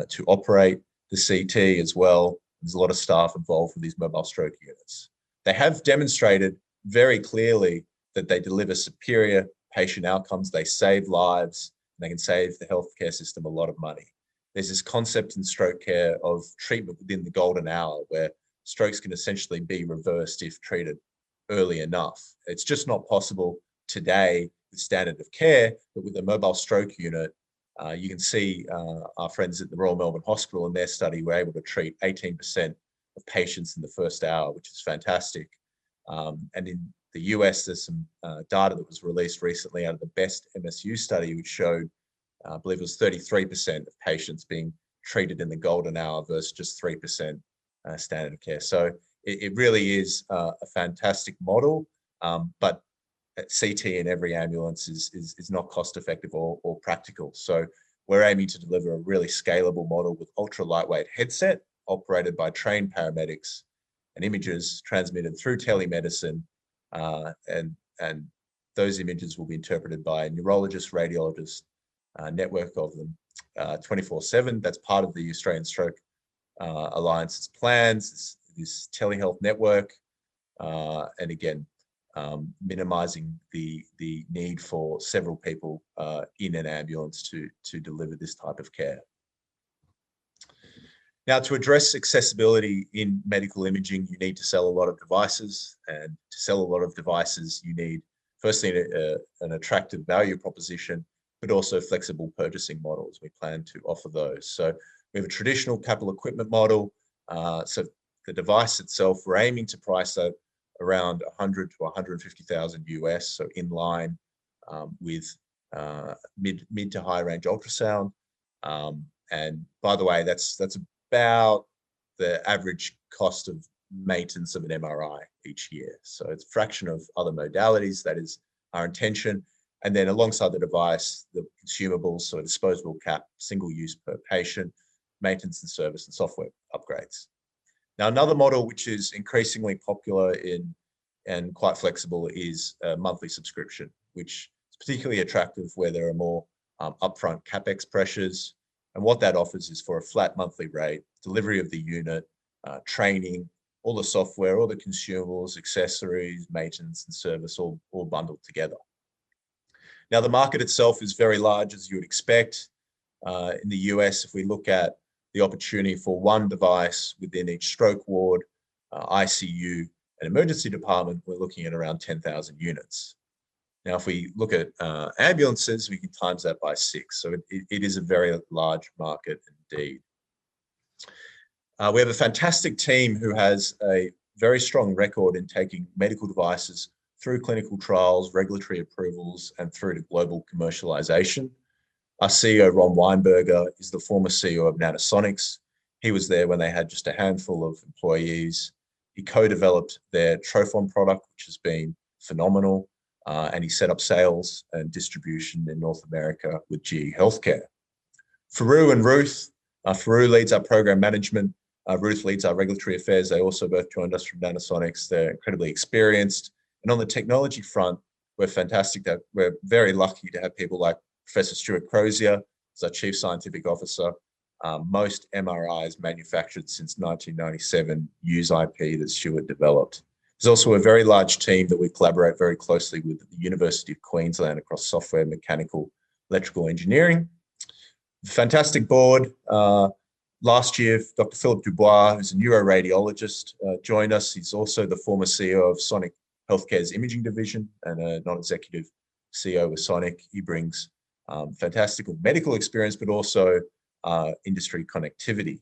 to operate the CT as well. There's a lot of staff involved with these mobile stroke units. They have demonstrated very clearly that they deliver superior patient outcomes. They save lives, and they can save the healthcare system a lot of money. There's this concept in stroke care of treatment within the golden hour, where strokes can essentially be reversed if treated early enough. It's just not possible today with standard of care, but with a mobile stroke unit, you can see our friends at the Royal Melbourne Hospital in their study were able to treat 18% of patients in the first hour, which is fantastic. And in the US, there's some data that was released recently out of the BEST MSU study, which showed, I believe it was 33% of patients being treated in the golden hour versus just 3% standard of care. So it really is a fantastic model, but CT in every ambulance is not cost effective or practical. So we're aiming to deliver a really scalable model with ultra lightweight headset operated by trained paramedics and images transmitted through telemedicine. And those images will be interpreted by a neurologist, radiologist, network of them 24/7. That's part of the Australian Stroke Alliance's plans, this telehealth network, and again, minimizing the need for several people in an ambulance to deliver this type of care. Now, to address accessibility in medical imaging, you need to sell a lot of devices, and to sell a lot of devices, you need firstly an attractive value proposition, but also flexible purchasing models. We plan to offer those. So we have a traditional capital equipment model. So the device itself, we're aiming to price that around 100 to 150,000 US, so in line with mid to high range ultrasound. And by the way, that's about the average cost of maintenance of an MRI each year. So it's a fraction of other modalities. That is our intention. And then alongside the device, the consumables, so a disposable cap, single use per patient, maintenance and service and software upgrades. Now, another model which is increasingly popular and quite flexible is a monthly subscription, which is particularly attractive where there are more upfront CapEx pressures. And what that offers is for a flat monthly rate, delivery of the unit, training, all the software, all the consumables, accessories, maintenance and service, all bundled together. Now, the market itself is very large, as you would expect. In the US, if we look at the opportunity for one device within each stroke ward, ICU, and emergency department, we're looking at around 10,000 units. Now, if we look at ambulances, we can times that by 6. So it is a very large market indeed. We have a fantastic team who has a very strong record in taking medical devices through clinical trials, regulatory approvals, and through to global commercialization. Our CEO, Ron Weinberger, is the former CEO of Nanosonics. He was there when they had just a handful of employees. He co-developed their Trophon product, which has been phenomenal, and he set up sales and distribution in North America with GE Healthcare. Farouk and Ruth. Farouk leads our program management. Ruth leads our regulatory affairs. They also both joined us from Nanosonics. They're incredibly experienced. And on the technology front, we're fantastic that we're very lucky to have people like Professor Stuart Crozier as our Chief Scientific Officer. Most MRIs manufactured since 1997 use IP that Stuart developed. There's also a very large team that we collaborate very closely with at the University of Queensland across software, mechanical, electrical engineering. Fantastic board. Last year, Dr. Philip Dubois, who's a neuroradiologist, joined us. He's also the former CEO of Sonic Healthcare's imaging division and a non-executive CEO with Sonic. He brings fantastic medical experience, but also industry connectivity.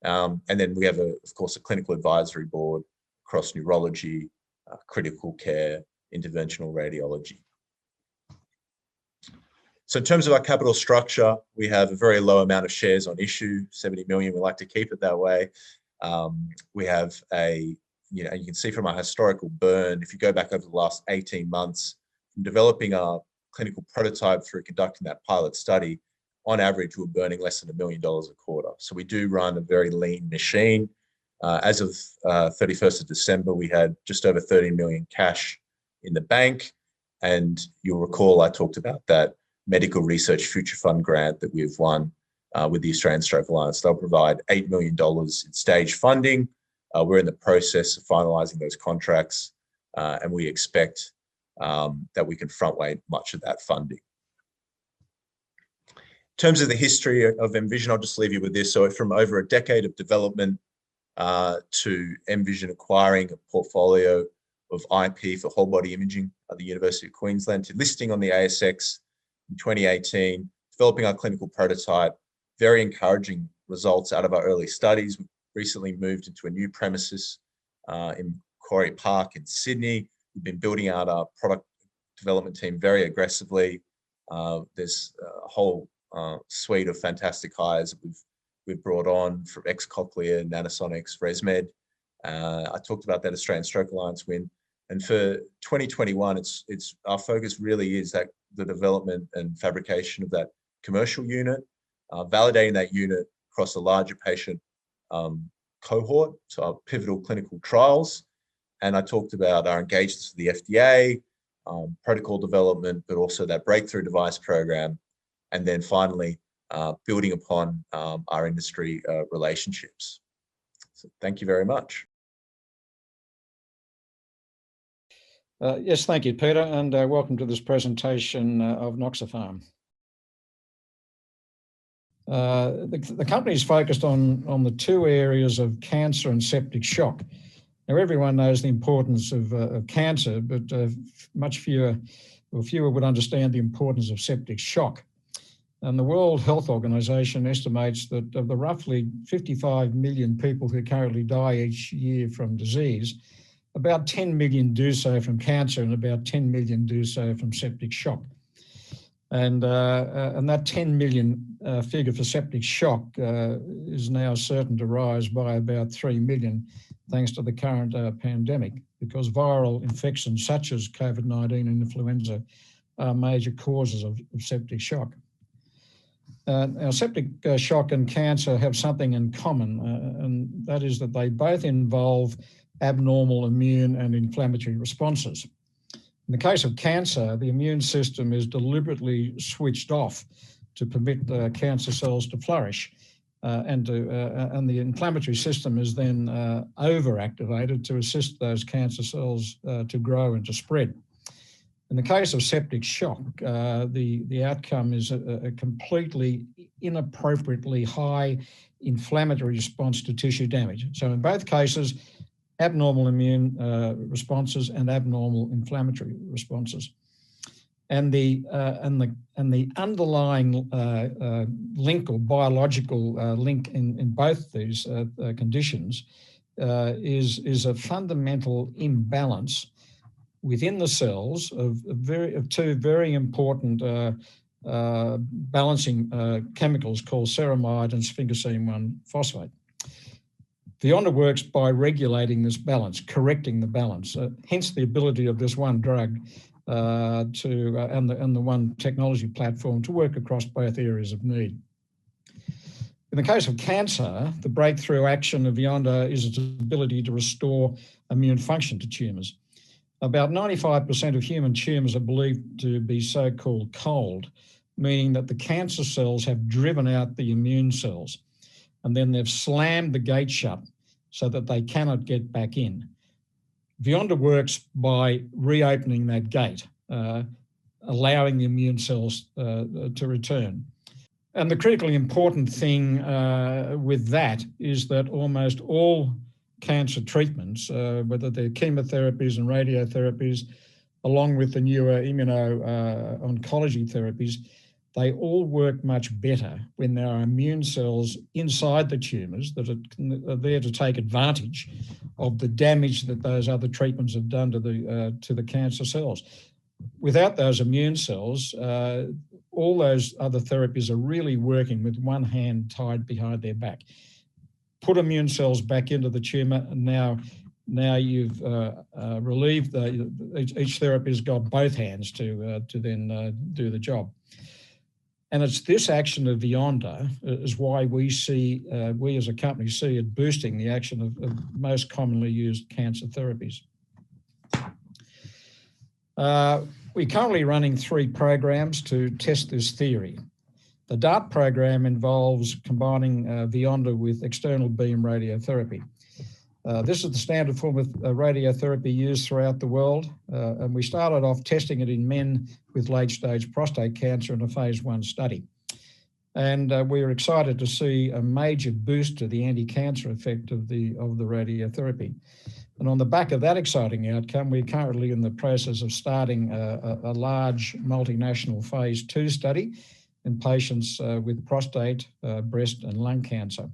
And then we have, of course, a clinical advisory board across neurology, critical care, interventional radiology. So in terms of our capital structure, we have a very low amount of shares on issue, 70 million. We like to keep it that way. We have you can see from our historical burn, if you go back over the last 18 months, from developing our clinical prototype through conducting that pilot study, on average, we're burning less than $1 million a quarter. So we do run a very lean machine. As of 31st of December, we had just over 30 million cash in the bank. And you'll recall I talked about that Medical Research Future Fund grant that we've won with the Australian Stroke Alliance. They'll provide $8 million in stage funding. We're in the process of finalising those contracts, and we expect that we can front-weight much of that funding. In terms of the history of Envision, I'll just leave you with this. So from over a decade of development to Envision acquiring a portfolio of IP for whole body imaging at the University of Queensland, to listing on the ASX in 2018, developing our clinical prototype, very encouraging results out of our early studies. We recently moved into a new premises in Quarry Park in Sydney. We've been building out our product development team very aggressively. There's a whole suite of fantastic hires that we've brought on from ex-Cochlear, Nanosonics, ResMed. I talked about that Australian Stroke Alliance win. And for 2021, it's our focus really is that the development and fabrication of that commercial unit, validating that unit across a larger patient cohort, so our pivotal clinical trials. And I talked about our engagements with the FDA, protocol development, but also that breakthrough device program. And then finally, building upon our industry relationships. So thank you very much. Yes, thank you, Peter, and welcome to this presentation of Noxopharm. The company is focused on the two areas of cancer and septic shock. Now, everyone knows the importance of cancer, but much fewer would understand the importance of septic shock. And the World Health Organization estimates that of the roughly 55 million people who currently die each year from disease, about 10 million do so from cancer and about 10 million do so from septic shock. And that 10 million figure for septic shock is now certain to rise by about 3 million thanks to the current pandemic, because viral infections such as COVID-19 and influenza are major causes of septic shock. Now, septic shock and cancer have something in common, and that is that they both involve abnormal immune and inflammatory responses. In the case of cancer, the immune system is deliberately switched off to permit the cancer cells to flourish, and the inflammatory system is then overactivated to assist those cancer cells to grow and to spread. In the case of septic shock, the outcome is a completely inappropriately high inflammatory response to tissue damage. So in both cases, abnormal immune responses and abnormal inflammatory responses. And the underlying link or biological link in both these conditions is a fundamental imbalance within the cells of two very important balancing chemicals called ceramide and sphingosine-1 phosphate. Vionda works by regulating this balance, correcting the balance, hence the ability of this one drug and the one technology platform to work across both areas of need. In the case of cancer, the breakthrough action of Vionda is its ability to restore immune function to tumours. About 95% of human tumours are believed to be so-called cold, meaning that the cancer cells have driven out the immune cells, and then they've slammed the gate shut so that they cannot get back in. Vionda works by reopening that gate, allowing the immune cells to return. And the critically important thing with that is that almost all cancer treatments, whether they're chemotherapies and radiotherapies, along with the newer immuno-oncology therapies, they all work much better when there are immune cells inside the tumours that are there to take advantage of the damage that those other treatments have done to the cancer cells. Without those immune cells, all those other therapies are really working with one hand tied behind their back. Put immune cells back into the tumour, and now you've relieved each therapy has got both hands to then do the job. And it's this action of Vionda is why we as a company see it boosting the action of most commonly used cancer therapies. We're currently running 3 programs to test this theory. The DART program involves combining Vionda with external beam radiotherapy. This is the standard form of radiotherapy used throughout the world, and we started off testing it in men with late-stage prostate cancer in a phase 1 study. And we are excited to see a major boost to the anti-cancer effect of the radiotherapy. And on the back of that exciting outcome, we're currently in the process of starting a large multinational phase 2 study in patients with prostate, breast and lung cancer.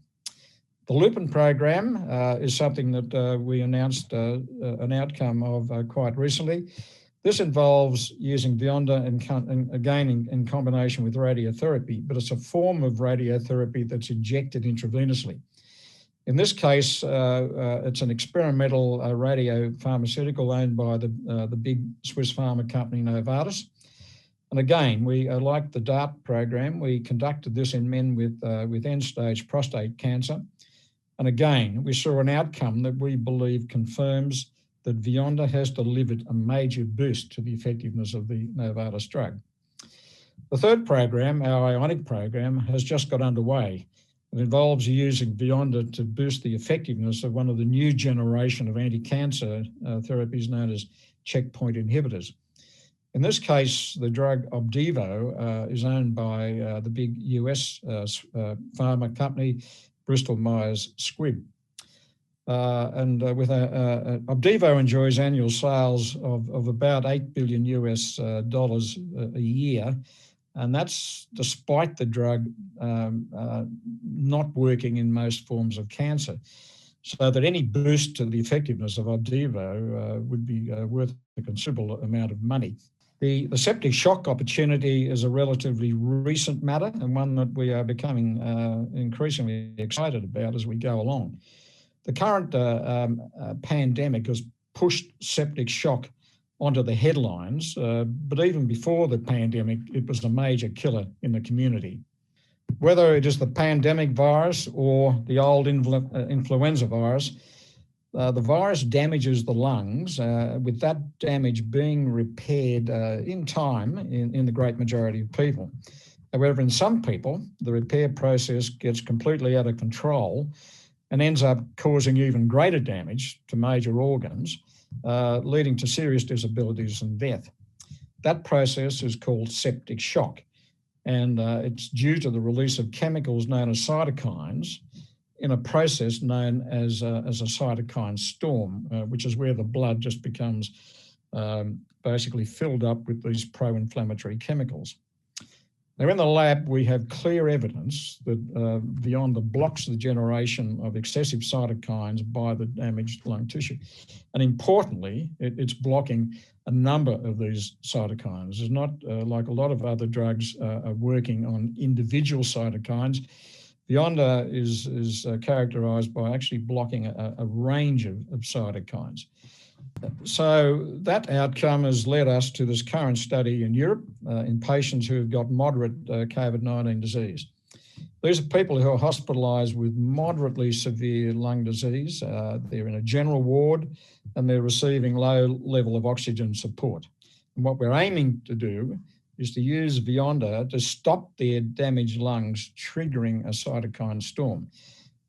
The Lupin program is something that we announced an outcome of quite recently. This involves using Vionda again in combination with radiotherapy, but it's a form of radiotherapy that's injected intravenously. In this case, it's an experimental radiopharmaceutical owned by the big Swiss pharma company Novartis. And again, we like the DART program. We conducted this in men with end-stage prostate cancer. And again, we saw an outcome that we believe confirms that Vionda has delivered a major boost to the effectiveness of the Novartis drug. The third program, our ionic program, has just got underway. It involves using Vionda to boost the effectiveness of one of the new generation of anti-cancer therapies known as checkpoint inhibitors. In this case, the drug Opdivo is owned by the big US pharma company, Bristol Myers Squibb. Opdivo enjoys annual sales of about $8 billion US dollars a year, and that's despite the drug not working in most forms of cancer. So that any boost to the effectiveness of Opdivo would be worth a considerable amount of money. The septic shock opportunity is a relatively recent matter and one that we are becoming increasingly excited about as we go along. The current pandemic has pushed septic shock onto the headlines, but even before the pandemic, it was a major killer in the community. Whether it is the pandemic virus or the old influenza virus, the virus damages the lungs, with that damage being repaired in time in the great majority of people. However, in some people, the repair process gets completely out of control and ends up causing even greater damage to major organs, leading to serious disabilities and death. That process is called septic shock, and it's due to the release of chemicals known as cytokines in a process known as a cytokine storm, which is where the blood just becomes basically filled up with these pro-inflammatory chemicals. Now, in the lab, we have clear evidence that Vyonda blocks the generation of excessive cytokines by the damaged lung tissue. And importantly, it's blocking a number of these cytokines. It's not like a lot of other drugs are working on individual cytokines. Vyonda is characterized by actually blocking a range of cytokines. So that outcome has led us to this current study in Europe in patients who have got moderate COVID-19 disease. These are people who are hospitalised with moderately severe lung disease. They're in a general ward and they're receiving low level of oxygen support. And what we're aiming to do is to use Vyonda to stop their damaged lungs, triggering a cytokine storm.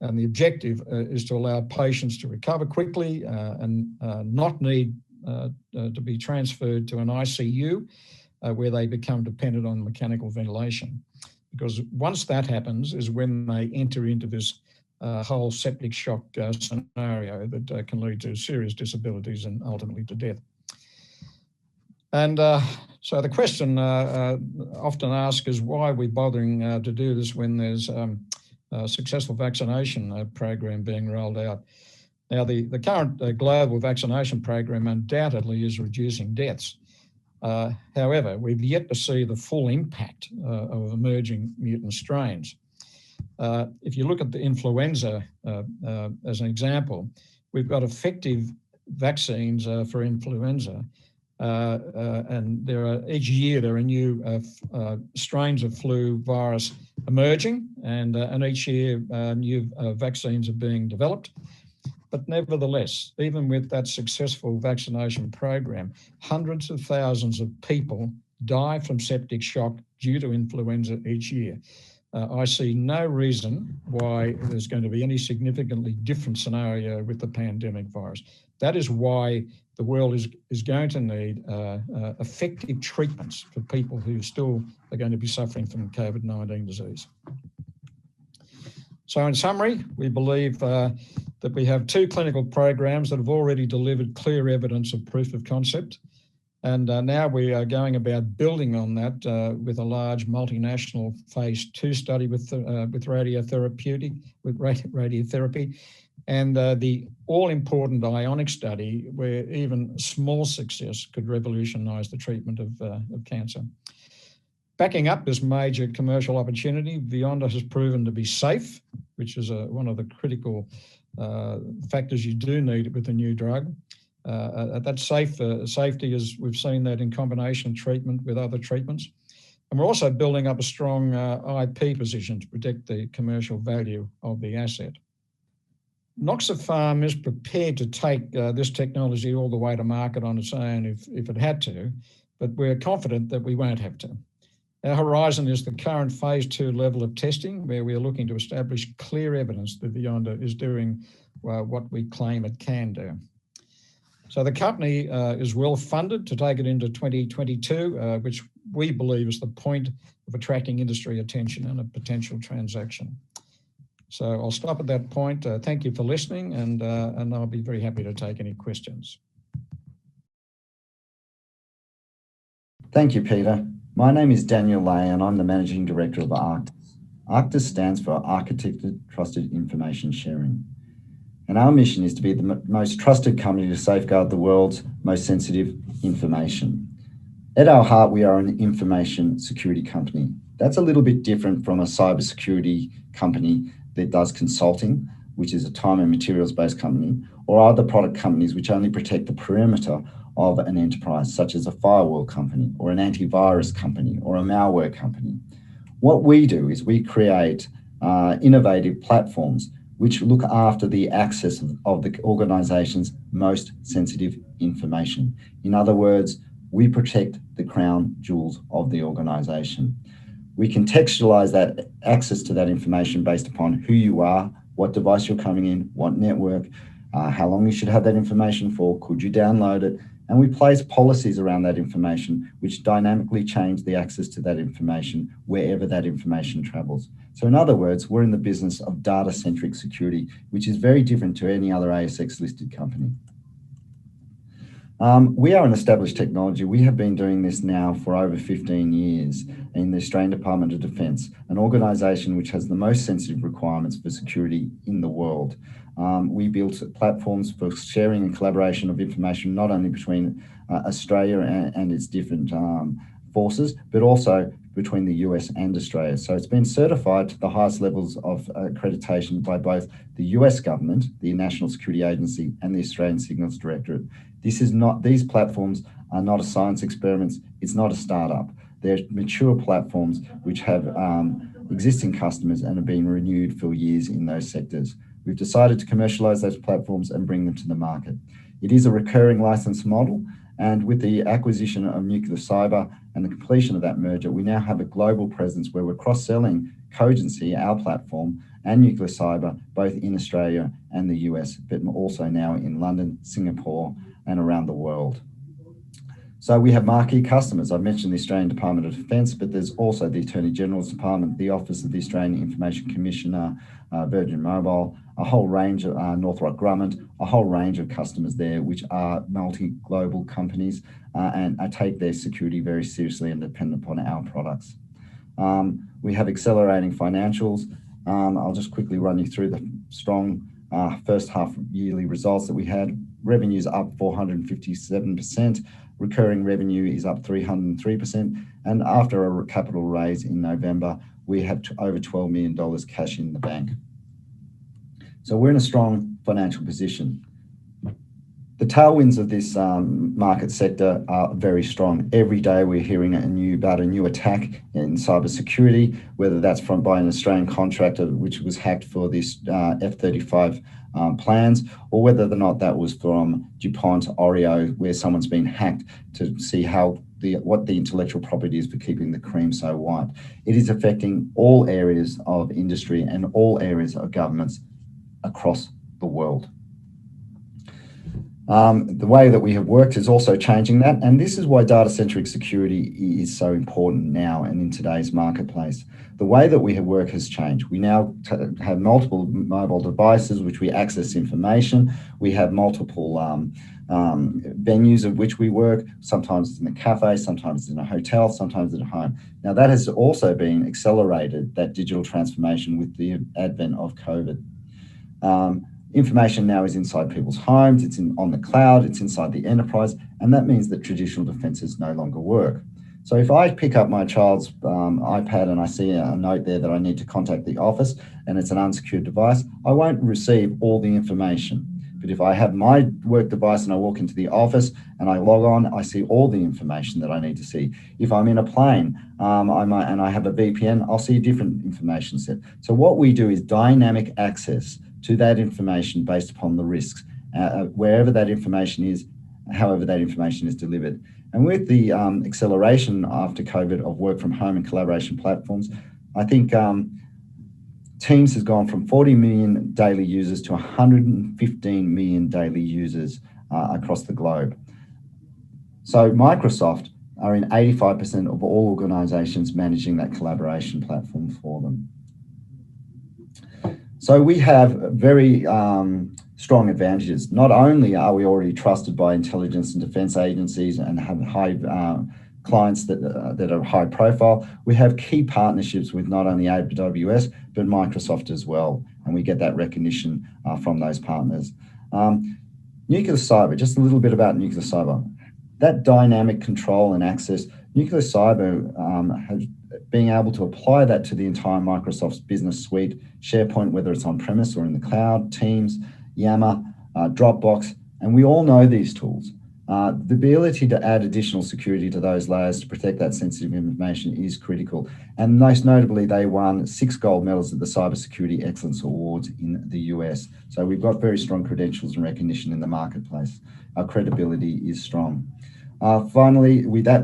And the objective is to allow patients to recover quickly and not need to be transferred to an ICU where they become dependent on mechanical ventilation. Because once that happens is when they enter into this whole septic shock scenario that can lead to serious disabilities and ultimately to death. And so the question often asked is why are we bothering to do this when there's a successful vaccination program being rolled out. Now, the current global vaccination program undoubtedly is reducing deaths. However, we've yet to see the full impact of emerging mutant strains. If you look at the influenza as an example, we've got effective vaccines for influenza. And each year there are new strains of flu virus emerging, and each year new vaccines are being developed. But nevertheless, even with that successful vaccination program, hundreds of thousands of people die from septic shock due to influenza each year. I see no reason why there's going to be any significantly different scenario with the pandemic virus. That is why the world is going to need effective treatments for people who still are going to be suffering from COVID-19 disease. So in summary, we believe that we have 2 clinical programs that have already delivered clear evidence of proof of concept. And now we are going about building on that with a large multinational phase 2 study with radiotherapy, and the all-important ionic study where even small success could revolutionise the treatment of cancer. Backing up this major commercial opportunity, Vyonda has proven to be safe, which is one of the critical factors you do need with a new drug. That safety is, we've seen that in combination treatment with other treatments. And we're also building up a strong IP position to protect the commercial value of the asset. Noxopharm is prepared to take this technology all the way to market on its own if it had to, but we're confident that we won't have to. Our horizon is the current phase 2 level of testing, where we are looking to establish clear evidence that Vyonda is doing what we claim it can do. So the company is well funded to take it into 2022, which we believe is the point of attracting industry attention and a potential transaction. So I'll stop at that point. Thank you for listening, and I'll be very happy to take any questions. Thank you, Peter. My name is Daniel Lay, and I'm the Managing Director of archTIS. archTIS stands for Architected Trusted Information Sharing. And our mission is to be the most trusted company to safeguard the world's most sensitive information. At our heart, we are an information security company. That's a little bit different from a cybersecurity company that does consulting, which is a time and materials-based company, or other product companies which only protect the perimeter of an enterprise, such as a firewall company, or an antivirus company, or a malware company. What we do is we create innovative platforms which look after the access of the organization's most sensitive information. In other words, we protect the crown jewels of the organization. We contextualize that access to that information based upon who you are, what device you're coming in, what network, how long you should have that information for, could you download it, and we place policies around that information which dynamically change the access to that information wherever that information travels. So in other words, we're in the business of data-centric security, which is very different to any other ASX-listed company. We are an established technology. We have been doing this now for over 15 years in the Australian Department of Defence, an organisation which has the most sensitive requirements for security in the world. We built platforms for sharing and collaboration of information, not only between Australia and its different forces, but also between the US and Australia. So it's been certified to the highest levels of accreditation by both the US government, the National Security Agency, and the Australian Signals Directorate. These platforms are not a science experiment. It's not a startup. They're mature platforms which have existing customers and have been renewed for years in those sectors. We've decided to commercialize those platforms and bring them to the market. It is a recurring license model, and with the acquisition of Nuclear Cyber and the completion of that merger, we now have a global presence where we're cross-selling Cogency, our platform, and Nuclear Cyber, both in Australia and the US, but also now in London, Singapore, and around the world. So we have marquee customers. I've mentioned the Australian Department of Defence, but there's also the Attorney General's Department, the Office of the Australian Information Commissioner, Virgin Mobile, a whole range of Northrop Grumman, a whole range of customers there, which are multi-global companies and take their security very seriously and depend upon our products. We have accelerating financials. I'll just quickly run you through the strong first half yearly results that we had. Revenues up 457%. Recurring revenue is up 303%. And after a capital raise in November, we have over $12 million cash in the bank. So we're in a strong financial position. The tailwinds of this market sector are very strong. Every day we're hearing about a new attack in cybersecurity, whether that's by an Australian contractor which was hacked for this F-35 plans, or whether or not that was from DuPont, Oreo, where someone's been hacked to see what the intellectual property is for keeping the cream so white. It is affecting all areas of industry and all areas of governments across the world. The way that we have worked is also changing that, and this is why data-centric security is so important now and in today's marketplace. The way that we have work has changed. We now have multiple mobile devices which we access information. We have multiple venues of which we work. Sometimes it's in a cafe, sometimes it's in a hotel, sometimes at home. Now that has also been accelerated, that digital transformation, with the advent of COVID. Information now is inside people's homes, it's on the cloud, it's inside the enterprise, and that means that traditional defenses no longer work. So if I pick up my child's iPad and I see a note there that I need to contact the office and it's an unsecured device, I won't receive all the information. But if I have my work device and I walk into the office and I log on, I see all the information that I need to see. If I'm in a plane and I have a VPN, I'll see a different information set. So what we do is dynamic access to that information based upon the risks, wherever that information is, however that information is delivered. And with the acceleration after COVID of work from home and collaboration platforms, I think Teams has gone from 40 million daily users to 115 million daily users across the globe. So Microsoft are in 85% of all organizations managing that collaboration platform for them. So we have very strong advantages. Not only are we already trusted by intelligence and defense agencies and have high clients that are high profile, we have key partnerships with not only AWS, but Microsoft as well. And we get that recognition from those partners. Nuclear Cyber, just a little bit about Nuclear Cyber. That dynamic control and access, nuclear cyber has being able to apply that to the entire Microsoft's business suite, SharePoint, whether it's on premise or in the cloud, Teams, Yammer, Dropbox, and we all know these tools. The ability to add additional security to those layers to protect that sensitive information is critical. And most notably, they won 6 gold medals at the Cybersecurity Excellence Awards in the US. So we've got very strong credentials and recognition in the marketplace. Our credibility is strong. Finally, with that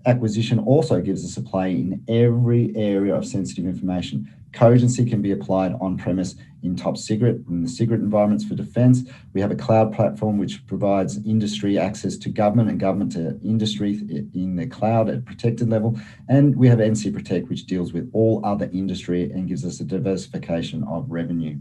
acquisition also gives us a play in every area of sensitive information. Cogency can be applied on-premise in top secret, in the secret environments for defense. We have a cloud platform which provides industry access to government and government to industry in the cloud at protected level. And we have NC Protect, which deals with all other industry and gives us a diversification of revenue.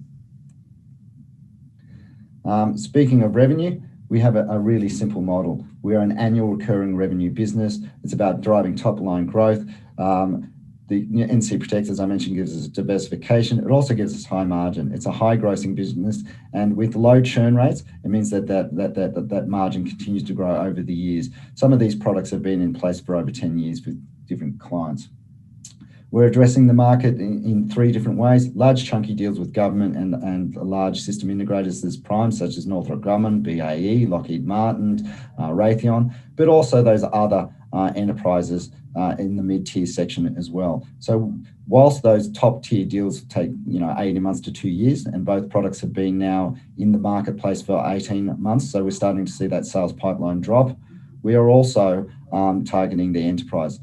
Speaking of revenue, we have a really simple model. We are an annual recurring revenue business. It's about driving top line growth. The NC Protect, as I mentioned, gives us diversification. It also gives us high margin. It's a high grossing business, and with low churn rates, it means that margin continues to grow over the years. Some of these products have been in place for over 10 years with different clients. We're addressing the market in 3 different ways: large chunky deals with government and large system integrators as primes, such as Northrop Grumman, BAE, Lockheed Martin, Raytheon, but also those other enterprises in the mid-tier section as well. So whilst those top tier deals take 18 months to 2 years, and both products have been now in the marketplace for 18 months, so we're starting to see that sales pipeline drop, we are also targeting the enterprise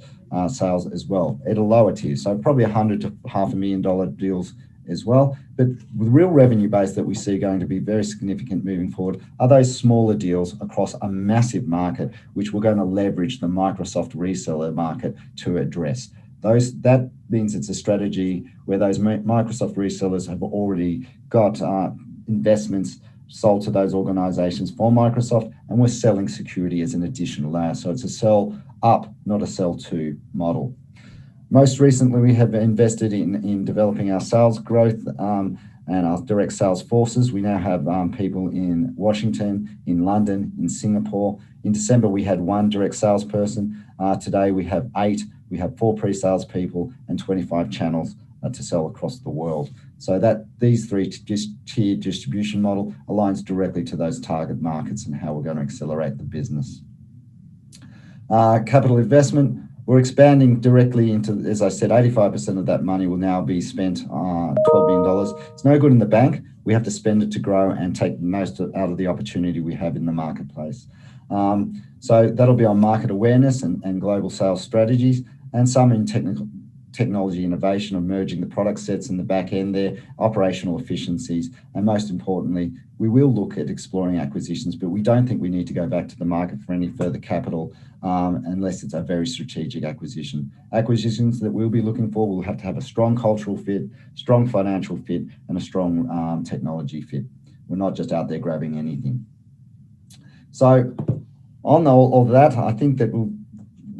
sales as well at a lower tier, so probably $100,000 to $500,000 deals as well. But the real revenue base that we see going to be very significant moving forward are those smaller deals across a massive market, which we're going to leverage the Microsoft reseller market to address. That means it's a strategy where those Microsoft resellers have already got investments sold to those organizations for Microsoft, and we're selling security as an additional layer. So it's a sell up, not a sell to model. Most recently, we have invested in developing our sales growth and our direct sales forces. We now have people in Washington, in London, in Singapore. In December, we had 1 direct salesperson. Today, we have 8. We have 4 pre-sales people and 25 channels to sell across the world. So that these 3-tier distribution model aligns directly to those target markets and how we're going to accelerate the business. Capital investment. We're expanding directly into, as I said, 85% of that money will now be spent, $12 million. It's no good in the bank. We have to spend it to grow and take most out of the opportunity we have in the marketplace. So that'll be on market awareness and global sales strategies, and some in technology innovation of merging the product sets in the back end there, operational efficiencies, and most importantly, we will look at exploring acquisitions, but we don't think we need to go back to the market for any further capital unless it's a very strategic acquisition. Acquisitions that we'll be looking for will have to have a strong cultural fit, strong financial fit, and a strong technology fit. We're not just out there grabbing anything. So on all of that, I think that we're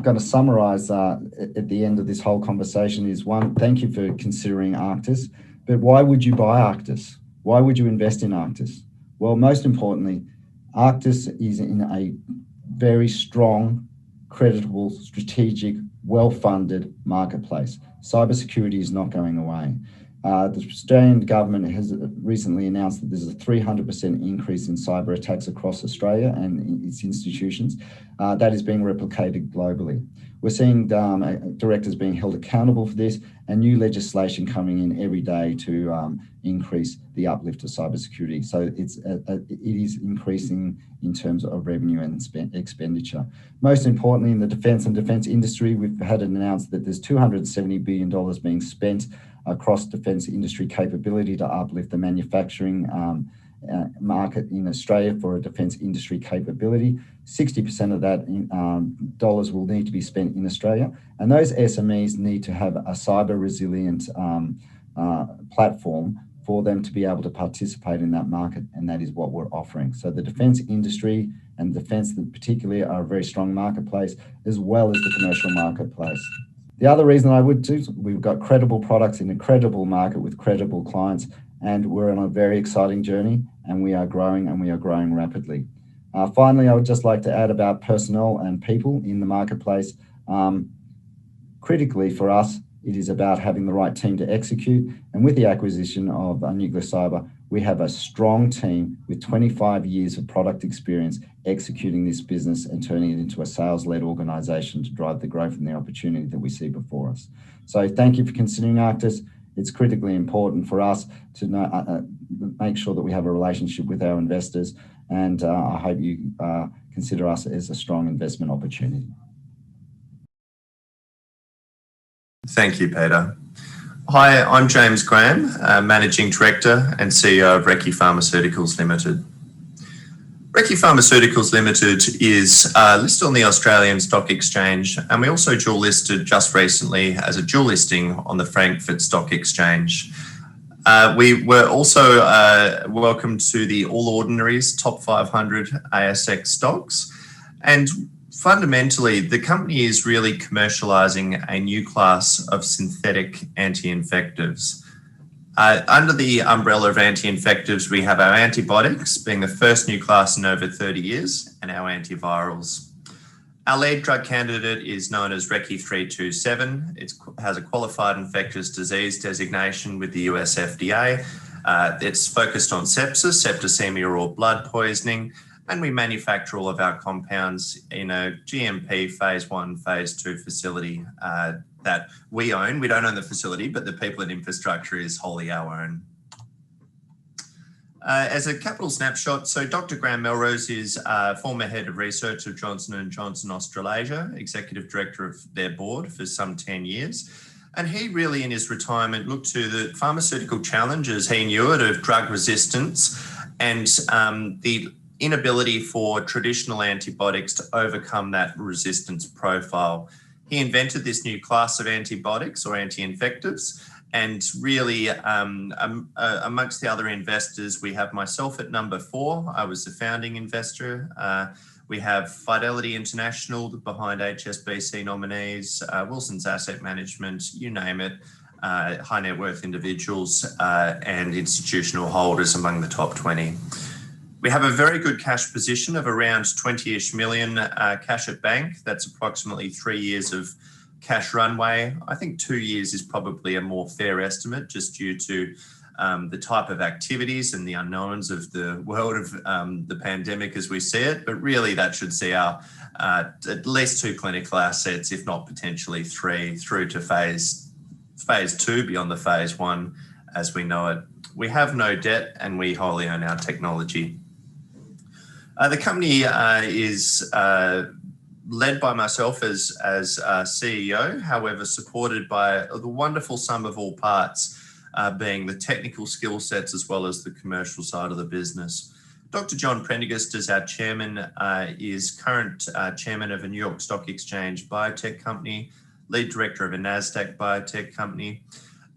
going to summarize at the end of this whole conversation is, 1, thank you for considering archTIS, but why would you buy archTIS? Why would you invest in archTIS? Well, most importantly, archTIS is in a very strong, creditable, strategic, well-funded marketplace. Cybersecurity is not going away. The Australian government has recently announced that there's a 300% increase in cyber attacks across Australia and its institutions. That is being replicated globally. We're seeing directors being held accountable for this, and new legislation coming in every day to increase the uplift of cybersecurity. So it is increasing in terms of revenue and expenditure. Most importantly, in the defence and defence industry, we've had it announced that there's $270 billion being spent across defence industry capability to uplift the manufacturing market in Australia for a defence industry capability. 60% of that dollars will need to be spent in Australia, and those SMEs need to have a cyber resilient platform for them to be able to participate in that market, and that is what we're offering. So the defence industry and defence particularly are a very strong marketplace, as well as the commercial marketplace. The other reason I would do, we've got credible products in a credible market with credible clients, and we're on a very exciting journey, and we are growing rapidly. Finally, I would just like to add about personnel and people in the marketplace. Critically for us, it is about having the right team to execute. And with the acquisition of Nuclear Cyber, we have a strong team with 25 years of product experience executing this business and turning it into a sales-led organization to drive the growth and the opportunity that we see before us. So thank you for considering arcTIS. It's critically important for us to make sure that we have a relationship with our investors, and I hope you consider us as a strong investment opportunity. Thank you, Peter. Hi, I'm James Graham, Managing Director and CEO of Reece Pharmaceuticals Limited. Reece Pharmaceuticals Limited is listed on the Australian Stock Exchange, and we also dual listed just recently as a dual listing on the Frankfurt Stock Exchange. We were also welcomed to the All Ordinaries Top 500 ASX stocks, and fundamentally, the company is really commercialising a new class of synthetic anti-infectives. Under the umbrella of anti-infectives, we have our antibiotics, being the first new class in over 30 years, and our antivirals. Our lead drug candidate is known as Reece 327. It has a qualified infectious disease designation with the US FDA. It's focused on sepsis, septicemia, or blood poisoning, and we manufacture all of our compounds in a GMP phase 1, phase 2 facility that we own. We don't own the facility, but the people and infrastructure is wholly our own. As a capital snapshot, so Dr. Graham Melrose is former head of research of Johnson & Johnson Australasia, executive director of their board for some 10 years. And he really, in his retirement, looked to the pharmaceutical challenges he knew it of drug resistance and the inability for traditional antibiotics to overcome that resistance profile. He invented this new class of antibiotics or anti-infectives, and really amongst the other investors, we have myself at number 4. I was the founding investor. We have Fidelity International behind HSBC nominees, Wilson's Asset Management, you name it, high net worth individuals and institutional holders among the top 20. We have a very good cash position of around 20-ish million cash at bank. That's approximately 3 years of cash runway. I think 2 years is probably a more fair estimate, just due to the type of activities and the unknowns of the world of the pandemic as we see it. But really that should see our at least 2 clinical assets, if not potentially 3, through to phase 2 beyond the phase 1 as we know it. We have no debt and we wholly own our technology. The company is led by myself as CEO, however, supported by the wonderful sum of all parts, being the technical skill sets as well as the commercial side of the business. Dr. John Prendergast is our chairman, is current chairman of a New York Stock Exchange biotech company, lead director of a NASDAQ biotech company.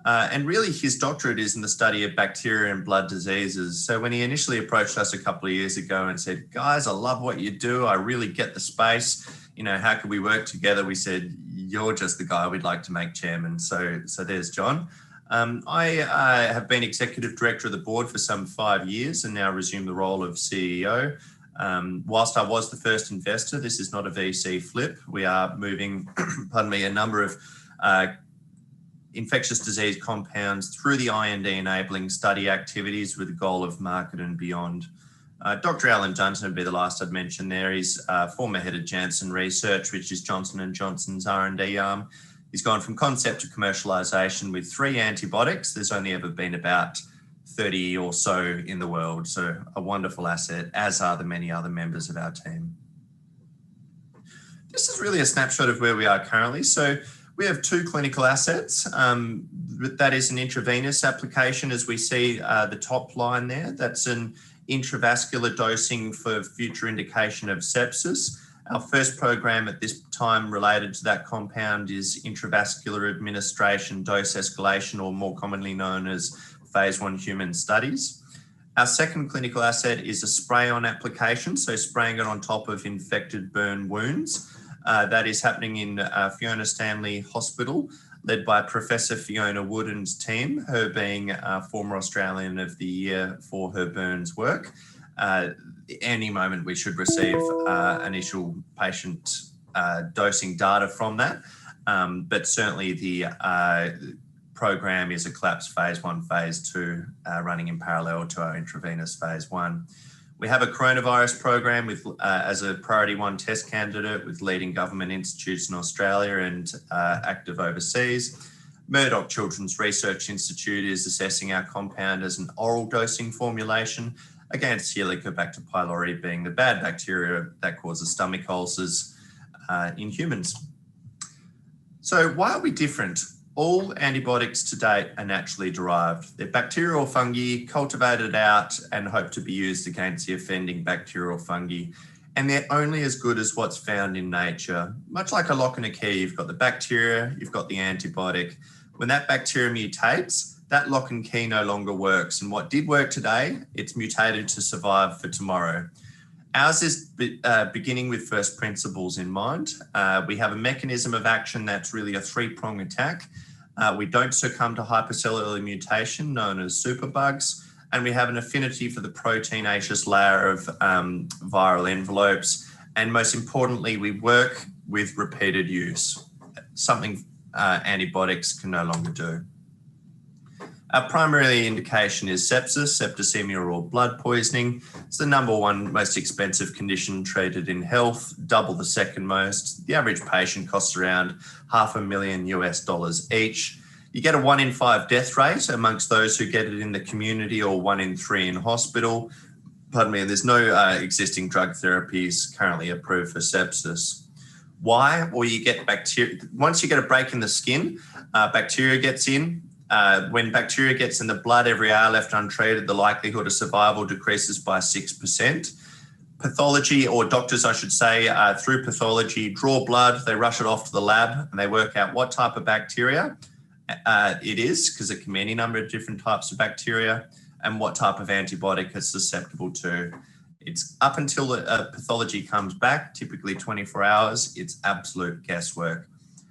And really his doctorate is in the study of bacteria and blood diseases. So when he initially approached us a couple of years ago and said, guys, I love what you do. I really get the space. You know, how can we work together? We said, you're just the guy we'd like to make chairman. So there's John. I have been executive director of the board for some 5 years and now resume the role of CEO. Whilst I was the first investor, this is not a VC flip. We are moving, pardon me, a number of infectious disease compounds through the IND enabling study activities with the goal of market and beyond. Dr. Alan Dunton would be the last I'd mention there. He's former head of Janssen Research, which is Johnson & Johnson's R&D arm. He's gone from concept to commercialization with 3 antibiotics. There's only ever been about 30 or so in the world. So a wonderful asset, as are the many other members of our team. This is really a snapshot of where we are currently. So we have 2 clinical assets. That is an intravenous application, as we see the top line there. That's an intravascular dosing for future indication of sepsis. Our first program at this time related to that compound is intravascular administration dose escalation, or more commonly known as phase 1 human studies. Our second clinical asset is a spray-on application, so spraying it on top of infected burn wounds. That is happening in Fiona Stanley Hospital, led by Professor Fiona Wood and team, her being former Australian of the Year for her burns work. any moment we should receive initial patient dosing data from that. But certainly the program is a collapsed phase 1, phase 2 running in parallel to our intravenous phase 1. We have a coronavirus program with as a priority 1 test candidate with leading government institutes in Australia and active overseas. Murdoch Children's Research Institute is assessing our compound as an oral dosing formulation against Helicobacter pylori being the bad bacteria that causes stomach ulcers in humans. So why are we different? All antibiotics to date are naturally derived. They're bacterial fungi cultivated out and hope to be used against the offending bacterial fungi. And they're only as good as what's found in nature. Much like a lock and a key, you've got the bacteria, you've got the antibiotic. When that bacteria mutates, that lock and key no longer works. And what did work today, it's mutated to survive for tomorrow. Ours is beginning with first principles in mind. We have a mechanism of action that's really a 3-prong attack. We don't succumb to hypercellular mutation known as superbugs, and we have an affinity for the proteinaceous layer of viral envelopes. And most importantly, we work with repeated use, something antibiotics can no longer do. Our primary indication is sepsis, septicemia or blood poisoning. It's the #1 most expensive condition treated in health, double the second most. The average patient costs around $500,000 each. You get a 1 in 5 death rate amongst those who get it in the community or 1 in 3 in hospital. Pardon me, there's no existing drug therapies currently approved for sepsis. Why? Well, you get bacteria. Once you get a break in the skin, bacteria gets in. When bacteria gets in the blood every hour left untreated, the likelihood of survival decreases by 6%. Pathology, or doctors, I should say, through pathology, draw blood, they rush it off to the lab and they work out what type of bacteria it is, because it can be any number of different types of bacteria, and what type of antibiotic it's susceptible to. It's up until the pathology comes back, typically 24 hours, it's absolute guesswork.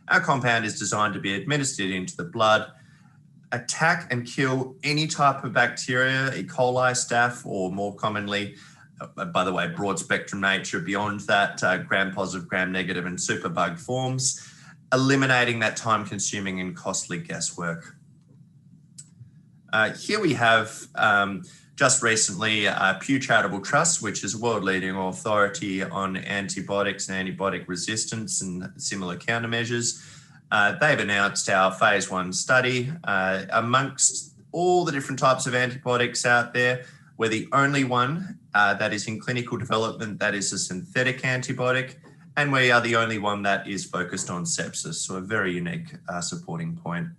Our compound is designed to be administered into the blood, attack and kill any type of bacteria, E. coli, staph, or more commonly, by the way, broad spectrum nature beyond that, gram-positive, gram-negative and superbug forms, eliminating that time-consuming and costly guesswork. Here we have just recently Pew Charitable Trust, which is a world-leading authority on antibiotics and antibiotic resistance and similar countermeasures. They've announced our phase 1 study. Amongst all the different types of antibiotics out there, we're the only one that is in clinical development that is a synthetic antibiotic, and we are the only one that is focused on sepsis, so a very unique supporting point.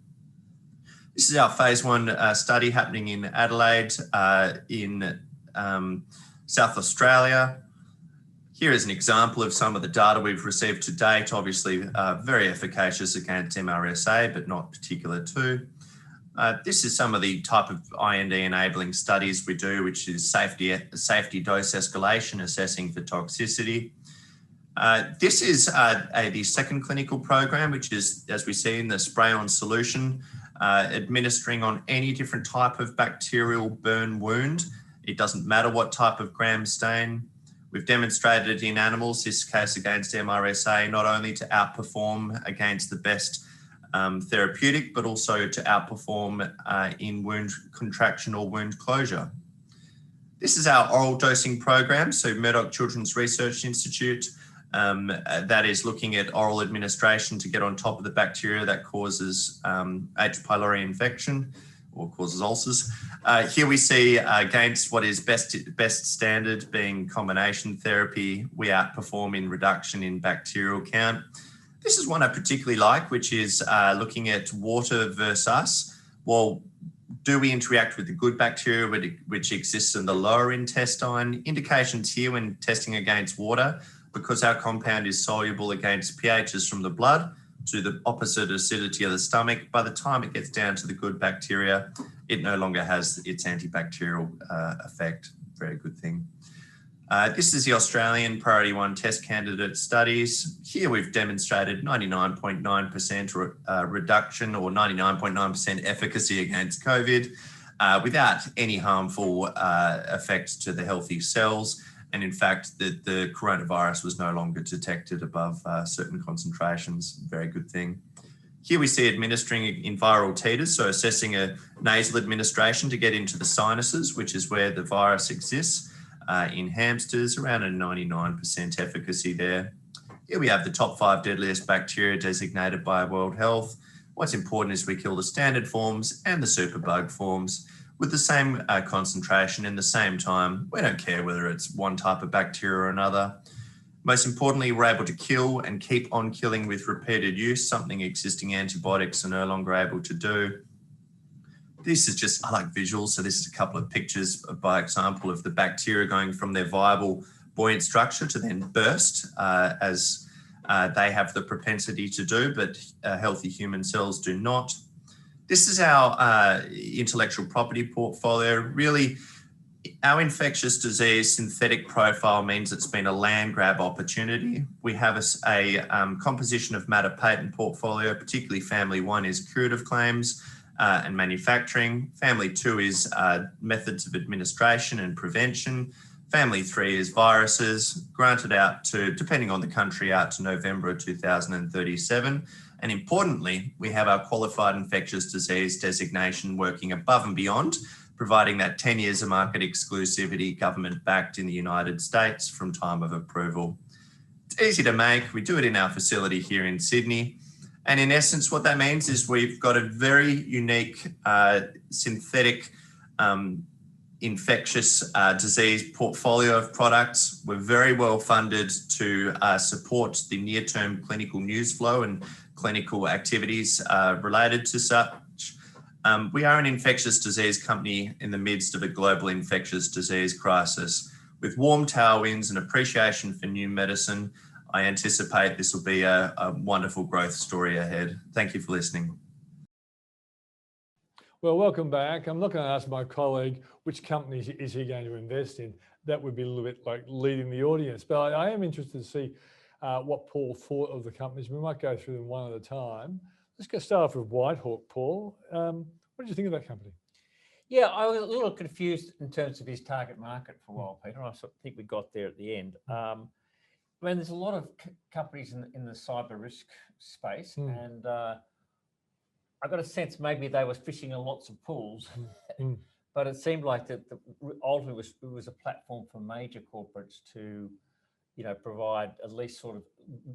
This is our phase 1 study happening in Adelaide in South Australia. Here is an example of some of the data we've received to date, obviously very efficacious against MRSA, but not particular to. This is some of the type of IND enabling studies we do, which is safety dose escalation, assessing for toxicity. This is the second clinical program, which is, as we see in the spray-on solution, administering on any different type of bacterial burn wound. It doesn't matter what type of gram stain. We've demonstrated in animals, this case against MRSA, not only to outperform against the best therapeutic, but also to outperform in wound contraction or wound closure. This is our oral dosing program. So Murdoch Children's Research Institute, that is looking at oral administration to get on top of the bacteria that causes H. pylori infection or causes ulcers. Here we see against what is best standard being combination therapy, we outperform in reduction in bacterial count. This is one I particularly like, which is looking at water versus us. Well, do we interact with the good bacteria which exists in the lower intestine? Indications here when testing against water, because our compound is soluble against pHs from the blood to the opposite acidity of the stomach, by the time it gets down to the good bacteria, it no longer has its antibacterial effect. Very good thing. This is the Australian Priority 1 test candidate studies. Here we've demonstrated 99.9% reduction or 99.9% efficacy against COVID. without any harmful effects to the healthy cells. And in fact, the coronavirus was no longer detected above certain concentrations. Very good thing. Here we see administering in viral titers, so assessing a nasal administration to get into the sinuses, which is where the virus exists. In hamsters, around a 99% efficacy there. Here we have the top 5 deadliest bacteria designated by World Health. What's important is we kill the standard forms and the superbug forms with the same concentration in the same time. We don't care whether it's one type of bacteria or another. Most importantly, we're able to kill and keep on killing with repeated use, something existing antibiotics are no longer able to do. This is just, I like visuals, so this is a couple of pictures by example of the bacteria going from their viable buoyant structure to then burst as they have the propensity to do, but healthy human cells do not. This is our intellectual property portfolio. Really, our infectious disease synthetic profile means it's been a land grab opportunity. We have a composition of matter patent portfolio, particularly family 1 is curative claims and manufacturing. Family 2 is methods of administration and prevention. Family 3 is viruses, granted out to, depending on the country, out to November 2037. And importantly, we have our qualified infectious disease designation working above and beyond, providing that 10 years of market exclusivity, government backed in the United States from time of approval. It's easy to make. We do it in our facility here in Sydney. And in essence, what that means is we've got a very unique synthetic infectious disease portfolio of products. We're very well funded to support the near-term clinical news flow and clinical activities related to such. We are an infectious disease company in the midst of a global infectious disease crisis. With warm tailwinds and appreciation for new medicine, I anticipate this will be a wonderful growth story ahead. Thank you for listening. Well, welcome back. I'm not going to ask my colleague which companies is he going to invest in. That would be a little bit like leading the audience. But I am interested to see what Paul thought of the companies. We might go through them one at a time. Let's go start off with WhiteHawk, Paul. What did you think of that company? Yeah, I was a little confused in terms of his target market for a while, Peter. I think we got there at the end. I mean, there's a lot of companies in the cyber risk space, and I got a sense maybe they were fishing in lots of pools, but it seemed like that ultimately it was a platform for major corporates to, you know, provide at least sort of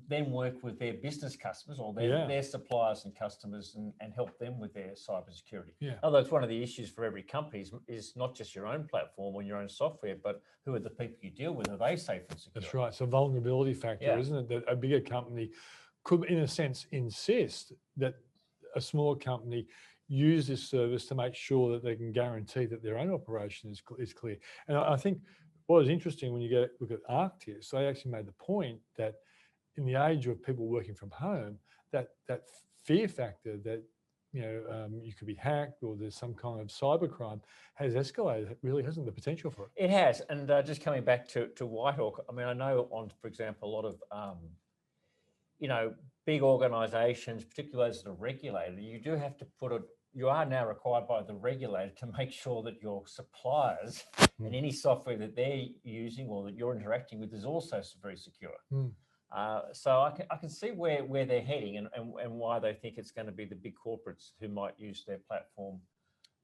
then work with their business customers or their suppliers and customers and help them with their cybersecurity. Yeah. Although it's one of the issues for every company is not just your own platform or your own software, but who are the people you deal with? Are they safe and secure? That's right. It's a vulnerability factor, isn't it? That a bigger company could, in a sense, insist that a small company use this service to make sure that they can guarantee that their own operation is clear. And I think what was interesting when you look at archTIS, they actually made the point that in the age of people working from home, that fear factor that you could be hacked or there's some kind of cybercrime has escalated. It really hasn't the potential for it. It has. And just coming back to WhiteHawk, I mean, I know for example, a lot of big organisations, particularly those that are regulated, you do have to you are now required by the regulator to make sure that your suppliers and any software that they're using or that you're interacting with is also very secure. So I can see where they're heading and why they think it's going to be the big corporates who might use their platform.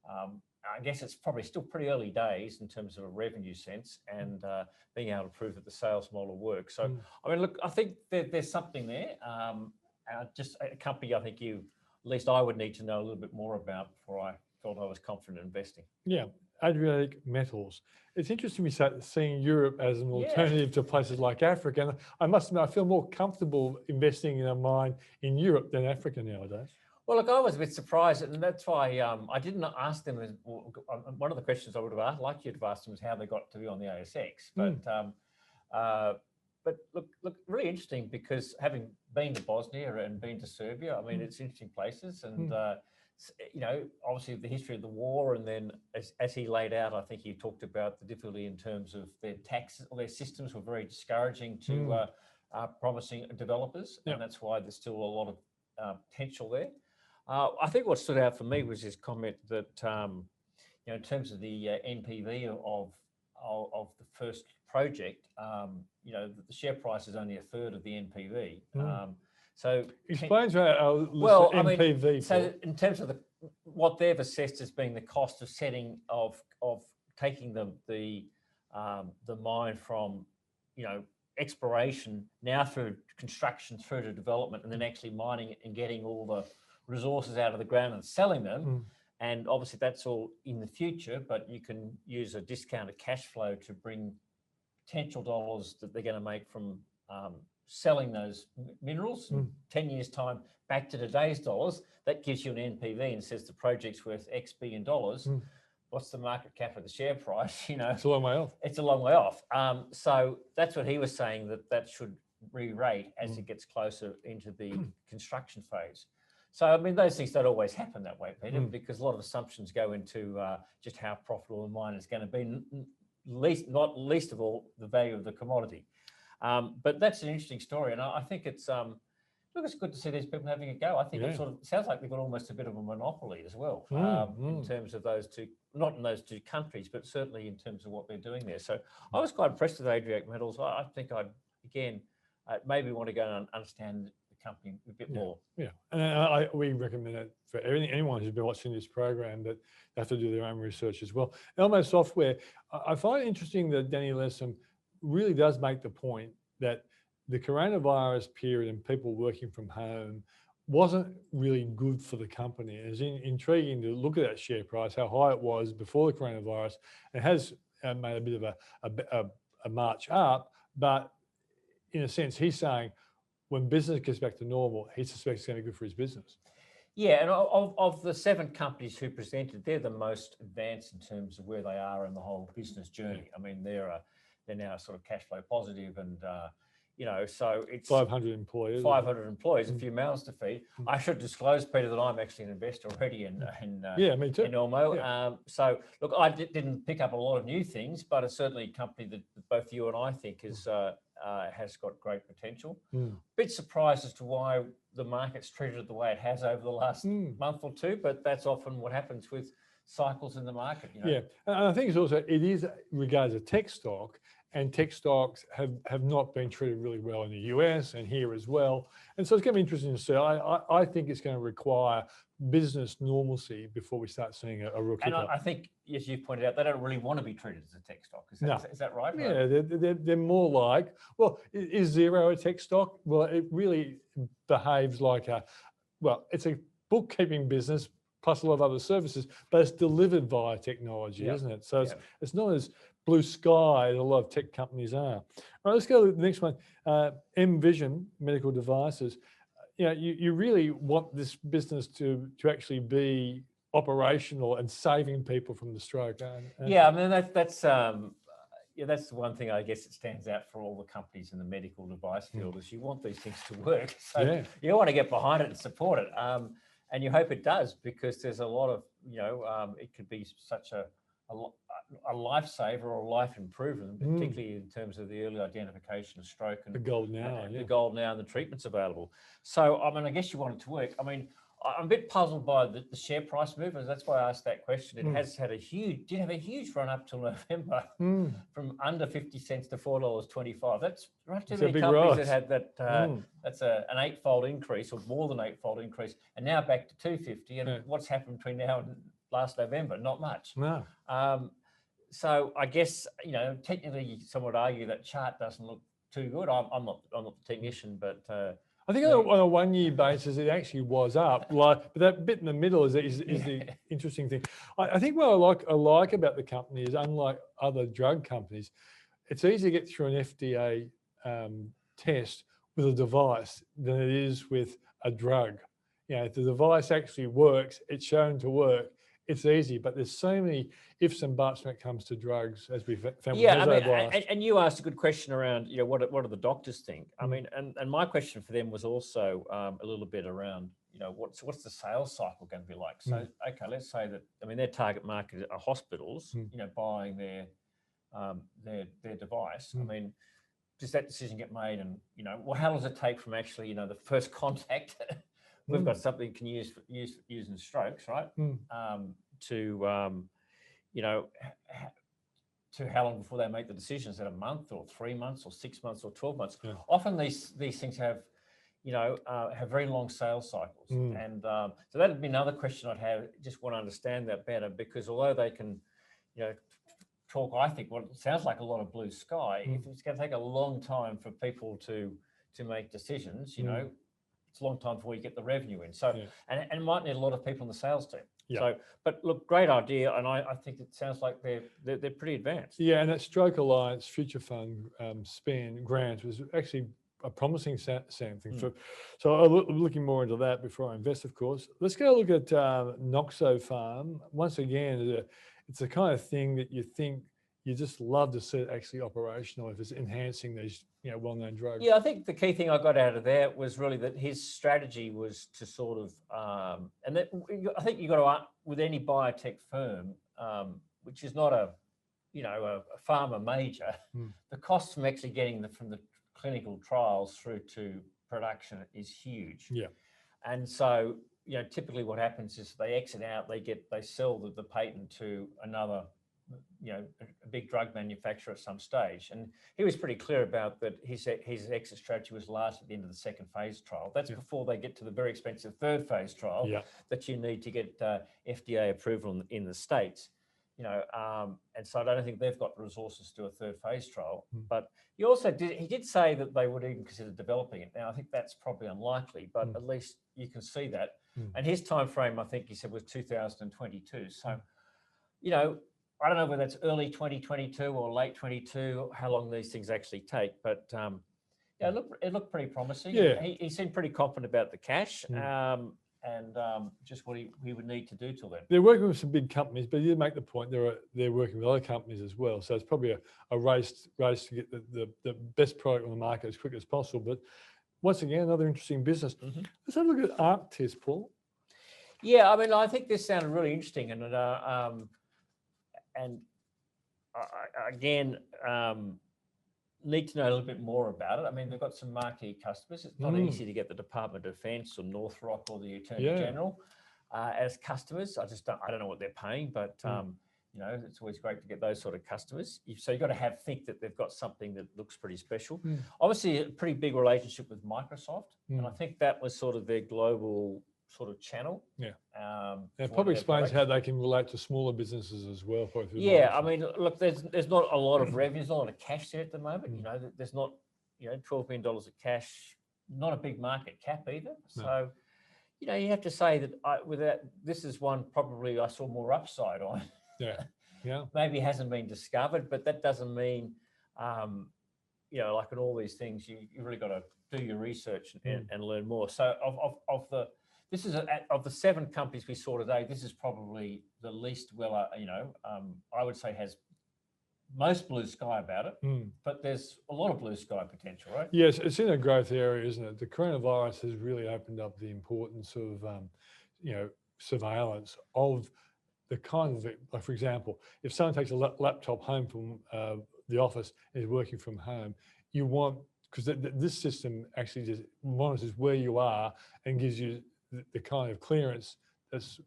I guess it's probably still pretty early days in terms of a revenue sense and being able to prove that the sales model works. So, I mean, look, I think there's something there. Just a company I think at least I would need to know a little bit more about before I felt I was confident investing. Yeah, Adriatic Metals. It's interesting we start seeing Europe as an alternative to places like Africa. And I must admit, I feel more comfortable investing in a mine in Europe than Africa nowadays. Well, look, I was a bit surprised, and that's why I didn't ask them. One of the questions I would have liked you to have asked them is how they got to be on the ASX. But look, really interesting because having been to Bosnia and been to Serbia, I mean, it's interesting places, and obviously the history of the war, and then as he laid out, I think he talked about the difficulty in terms of their taxes, their systems were very discouraging to promising developers, and that's why there's still a lot of potential there. I think what stood out for me was his comment that, in terms of the NPV of the first project, the share price is only a third of the NPV. So explain to our well, NPV. So in terms of what they've assessed as being the cost of setting of taking the mine from exploration now through construction through to development, and then actually mining it and getting all the resources out of the ground and selling them. And obviously that's all in the future, but you can use a discounted cash flow to bring potential dollars that they're going to make from selling those minerals in 10 years' time back to today's dollars. That gives you an NPV and says the project's worth X billion dollars. What's the market cap of the share price? It's a long way off. It's a long way off. So that's what he was saying, that should re-rate as it gets closer into the construction phase. So, those things don't always happen that way, Peter, because a lot of assumptions go into just how profitable a mine is going to be, not least of all, the value of the commodity. But that's an interesting story. And I think it's good to see these people having a go. I think it sort of sounds like they've got almost a bit of a monopoly as well in terms of those two, not in those two countries, but certainly in terms of what they're doing there. So I was quite impressed with Adriatic Metals. I think I'd, again, maybe want to go and understand company a bit more. Yeah, and we recommend it for anyone who's been watching this program, that they have to do their own research as well. ELMO Software, I find it interesting that Danny Lessam really does make the point that the coronavirus period and people working from home wasn't really good for the company. It's intriguing to look at that share price, how high it was before the coronavirus. It has made a bit of a march up, but in a sense, he's saying, when business gets back to normal, he suspects it's going to be good for his business. Yeah, and of the 7 companies who presented, they're the most advanced in terms of where they are in the whole business journey. They're now sort of cash flow positive, and so it's 500 employees. 500 employees, a few mouths to feed. I should disclose, Peter, that I'm actually an investor already in me too. in ELMO. Yeah. So look, I didn't pick up a lot of new things, but it's certainly a company that both you and I think is. Has got great potential. Bit surprised as to why the market's treated it the way it has over the last month or two, but that's often what happens with cycles in the market. Yeah, and I think it is regarded as a tech stock, and tech stocks have not been treated really well in the US and here as well. And so it's going to be interesting to see. I think it's going to require business normalcy before we start seeing a real kick up. And I think, as you pointed out, they don't really want to be treated as a tech stock. Is that right? Yeah, they're more like, well, is Xero a tech stock? Well, it really behaves like it's a bookkeeping business plus a lot of other services, but it's delivered via technology, isn't it? So it's not as blue sky as a lot of tech companies are. All right, let's go to the next one. MVision Medical Devices. You really want this business to actually be operational and saving people from the stroke. That's the one thing I guess that stands out for all the companies in the medical device field is you want these things to work. So you want to get behind it and support it. And you hope it does, because there's a lot of, it could be such a lifesaver or a life improvement, particularly in terms of the early identification of stroke and the gold now, the gold now and the treatments available. So, I guess you want it to work. I'm a bit puzzled by the share price movement. That's why I asked that question. It has had did have a huge run up till November, from under 50 cents to $4.25. That's right. Too many companies that had that. That's an 8-fold increase, or more than 8-fold increase, and now back to 250. And what's happened between now and last November? Not much. No. So I guess technically, some would argue that chart doesn't look too good. I'm not the technician, but. I think on a 1-year basis, it actually was up. But that bit in the middle is the interesting thing. I think what I like about the company is, unlike other drug companies, it's easy to get through an FDA test with a device than it is with a drug. If the device actually works, it's shown to work, it's easy, but there's so many ifs and buts when it comes to drugs, as we've found. And you asked a good question around, what do the doctors think? And my question for them was also a little bit around, what's the sales cycle going to be like? So, okay, let's say that, their target market are hospitals, buying their device. Does that decision get made? And, how does it take from actually, the first contact? We've got something you can use in strokes, right? To you know, to how long before they make the decisions? Is it a month or 3 months or 6 months or 12 months? Yeah. Often these things have, you know, have very long sales cycles. And so that'd be another question I'd have. Just want to understand that better, because although they can, you know, talk, I think what sounds like a lot of blue sky, if it's going to take a long time for people to make decisions, you know, it's a long time before you get the revenue in. So, and might need a lot of people in the sales team. Yeah. So, but look, great idea, and I think it sounds like they're pretty advanced. Yeah, and that Stroke Alliance Future Fund SPAN grant was actually a promising thing. So I'm looking more into that before I invest, of course. Let's go look at Noxopharm. Once again, it's the kind of thing that you think you just love to see it actually operational if it's enhancing these, you know, well-known drugs. Yeah, I think the key thing I got out of that was really that his strategy was to sort of, and that I think you got to, with any biotech firm, which is not a, you know, a pharma major, the cost from actually getting from the clinical trials through to production is huge. Yeah. And so, you know, typically what happens is they exit out, they sell the patent to another, you know, a big drug manufacturer at some stage. And he was pretty clear about that. His exit strategy was largely at the end of the second phase trial. That's before they get to the very expensive third phase trial that you need to get FDA approval in the States. You know, and so I don't think they've got the resources to do a third phase trial. But he also did say that they would even consider developing it. Now, I think that's probably unlikely, but at least you can see that. And his time frame, I think he said, was 2022. So, you know, I don't know whether that's early 2022 or late 22, how long these things actually take, but yeah, it looked pretty promising. Yeah. He seemed pretty confident about the cash. And just what he would need to do till then. They're working with some big companies, but you make the point they're working with other companies as well. So it's probably a race to get the best product on the market as quick as possible. But once again, another interesting business. Let's have a look at archTIS, Paul. Yeah, I mean, I think this sounded really interesting, and again, need to know a little bit more about it. I mean, they've got some marquee customers. It's not easy to get the Department of Defense or Northrop or the Attorney General as customers. I don't know what they're paying, but you know, it's always great to get those sort of customers. So you've got to think that they've got something that looks pretty special. Obviously, a pretty big relationship with Microsoft, and I think that was sort of their global sort of channel. Yeah. It probably explains how they can relate to smaller businesses as well. Yeah, I mean, look, there's not a lot of revenue, there's not a lot of cash there at the moment. You know, there's not, you know, $12 million of cash, not a big market cap either. No. So, you know, you have to say that this is one probably I saw more upside on. Yeah. Maybe hasn't been discovered, but that doesn't mean, you know, like in all these things, you really got to do your research and learn more. So of the 7 companies we saw today, this is probably the least well, you know, I would say has most blue sky about it, but there's a lot of blue sky potential, right? Yes, it's in a growth area, isn't it? The coronavirus has really opened up the importance of, you know, surveillance of the kind of, like for example, if someone takes a laptop home from the office and is working from home, you want, because this system actually just monitors where you are and gives you the kind of clearance that's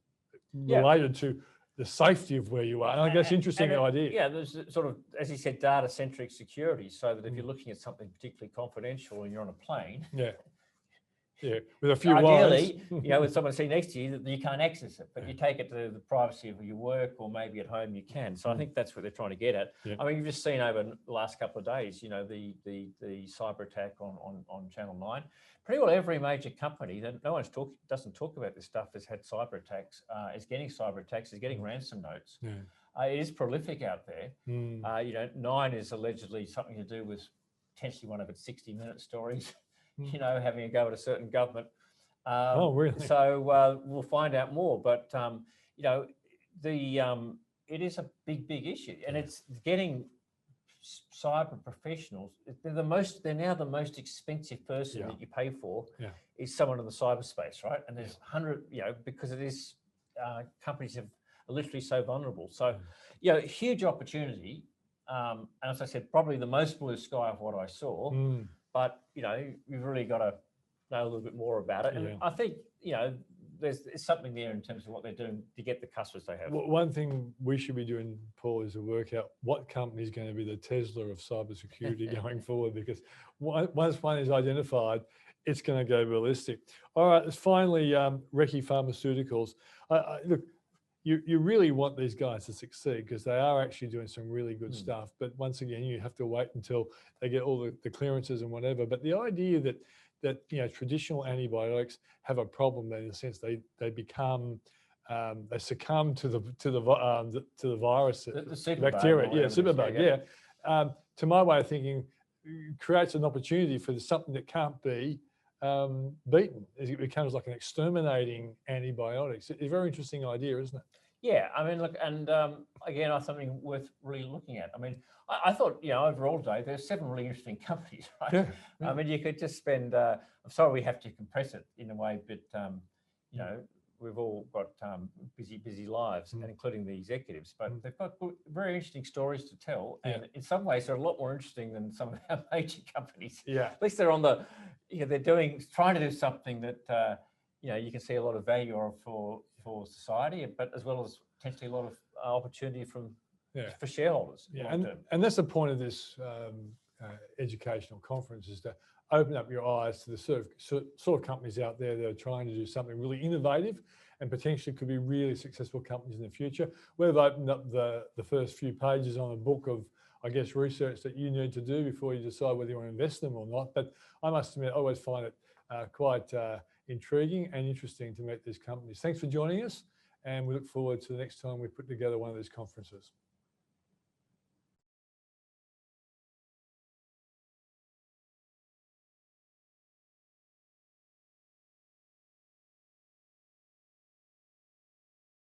related to the safety of where you are. And I guess interesting idea. Yeah, there's sort of, as you said, data-centric security, so that if you're looking at something particularly confidential and you're on a plane, with a few ideally, lines. you know, with someone sitting next to you, you can't access it, but you take it to the privacy of your work, or maybe at home you can. So I think that's what they're trying to get at. I mean, you've just seen over the last couple of days, you know, the cyber attack on Channel 9. Pretty well every major company that doesn't talk about this stuff has had cyber attacks, is getting cyber attacks, is getting ransom notes. It is prolific out there. You know, 9 is allegedly something to do with potentially one of its 60-minute stories. You know, having a go at a certain government. Oh, really? So we'll find out more. But you know, it is a big issue, and it's getting cyber professionals. They're now the most expensive person that you pay for is someone in the cyberspace, right? And there's 100, you know, because it is companies are literally so vulnerable. So, you know, huge opportunity. And as I said, probably the most blue sky of what I saw. But, you know, you've really got to know a little bit more about it. And I think, you know, there's something there in terms of what they're doing to get the customers they have. One thing we should be doing, Paul, is to work out what company is going to be the Tesla of cybersecurity going forward, because once one is identified, it's going to go ballistic. All right, let's finally, Reece Pharmaceuticals. Look, you really want these guys to succeed because they are actually doing some really good stuff. But once again, you have to wait until they get all the clearances and whatever. But the idea that traditional antibiotics have a problem, in a sense they become they succumb to the virus, the bacteria, superbug, superbug. To my way of thinking, creates an opportunity for something that can't be beaten. It becomes like an exterminating antibiotics. It's a very interesting idea, isn't it? Yeah, I mean, look, and again, something worth really looking at. I mean, I thought, overall today, there's 7 really interesting companies, right? Yeah. I mean, you could just spend, I'm sorry we have to compress it in a way, but, we've all got busy lives, and including the executives, but they've got very interesting stories to tell. And in some ways, they're a lot more interesting than some of our major companies. Yeah. At least they're on the, they're trying to do something that, you can see a lot of value for society, but as well as potentially a lot of opportunity for shareholders. Yeah, and that's the point of this educational conference, is to open up your eyes to the sort of companies out there that are trying to do something really innovative and potentially could be really successful companies in the future. We've opened up the first few pages on a book of, I guess, research that you need to do before you decide whether you want to invest in them or not. But I must admit, I always find it quite intriguing and interesting to meet these companies. Thanks for joining us, and we look forward to the next time we put together one of these conferences.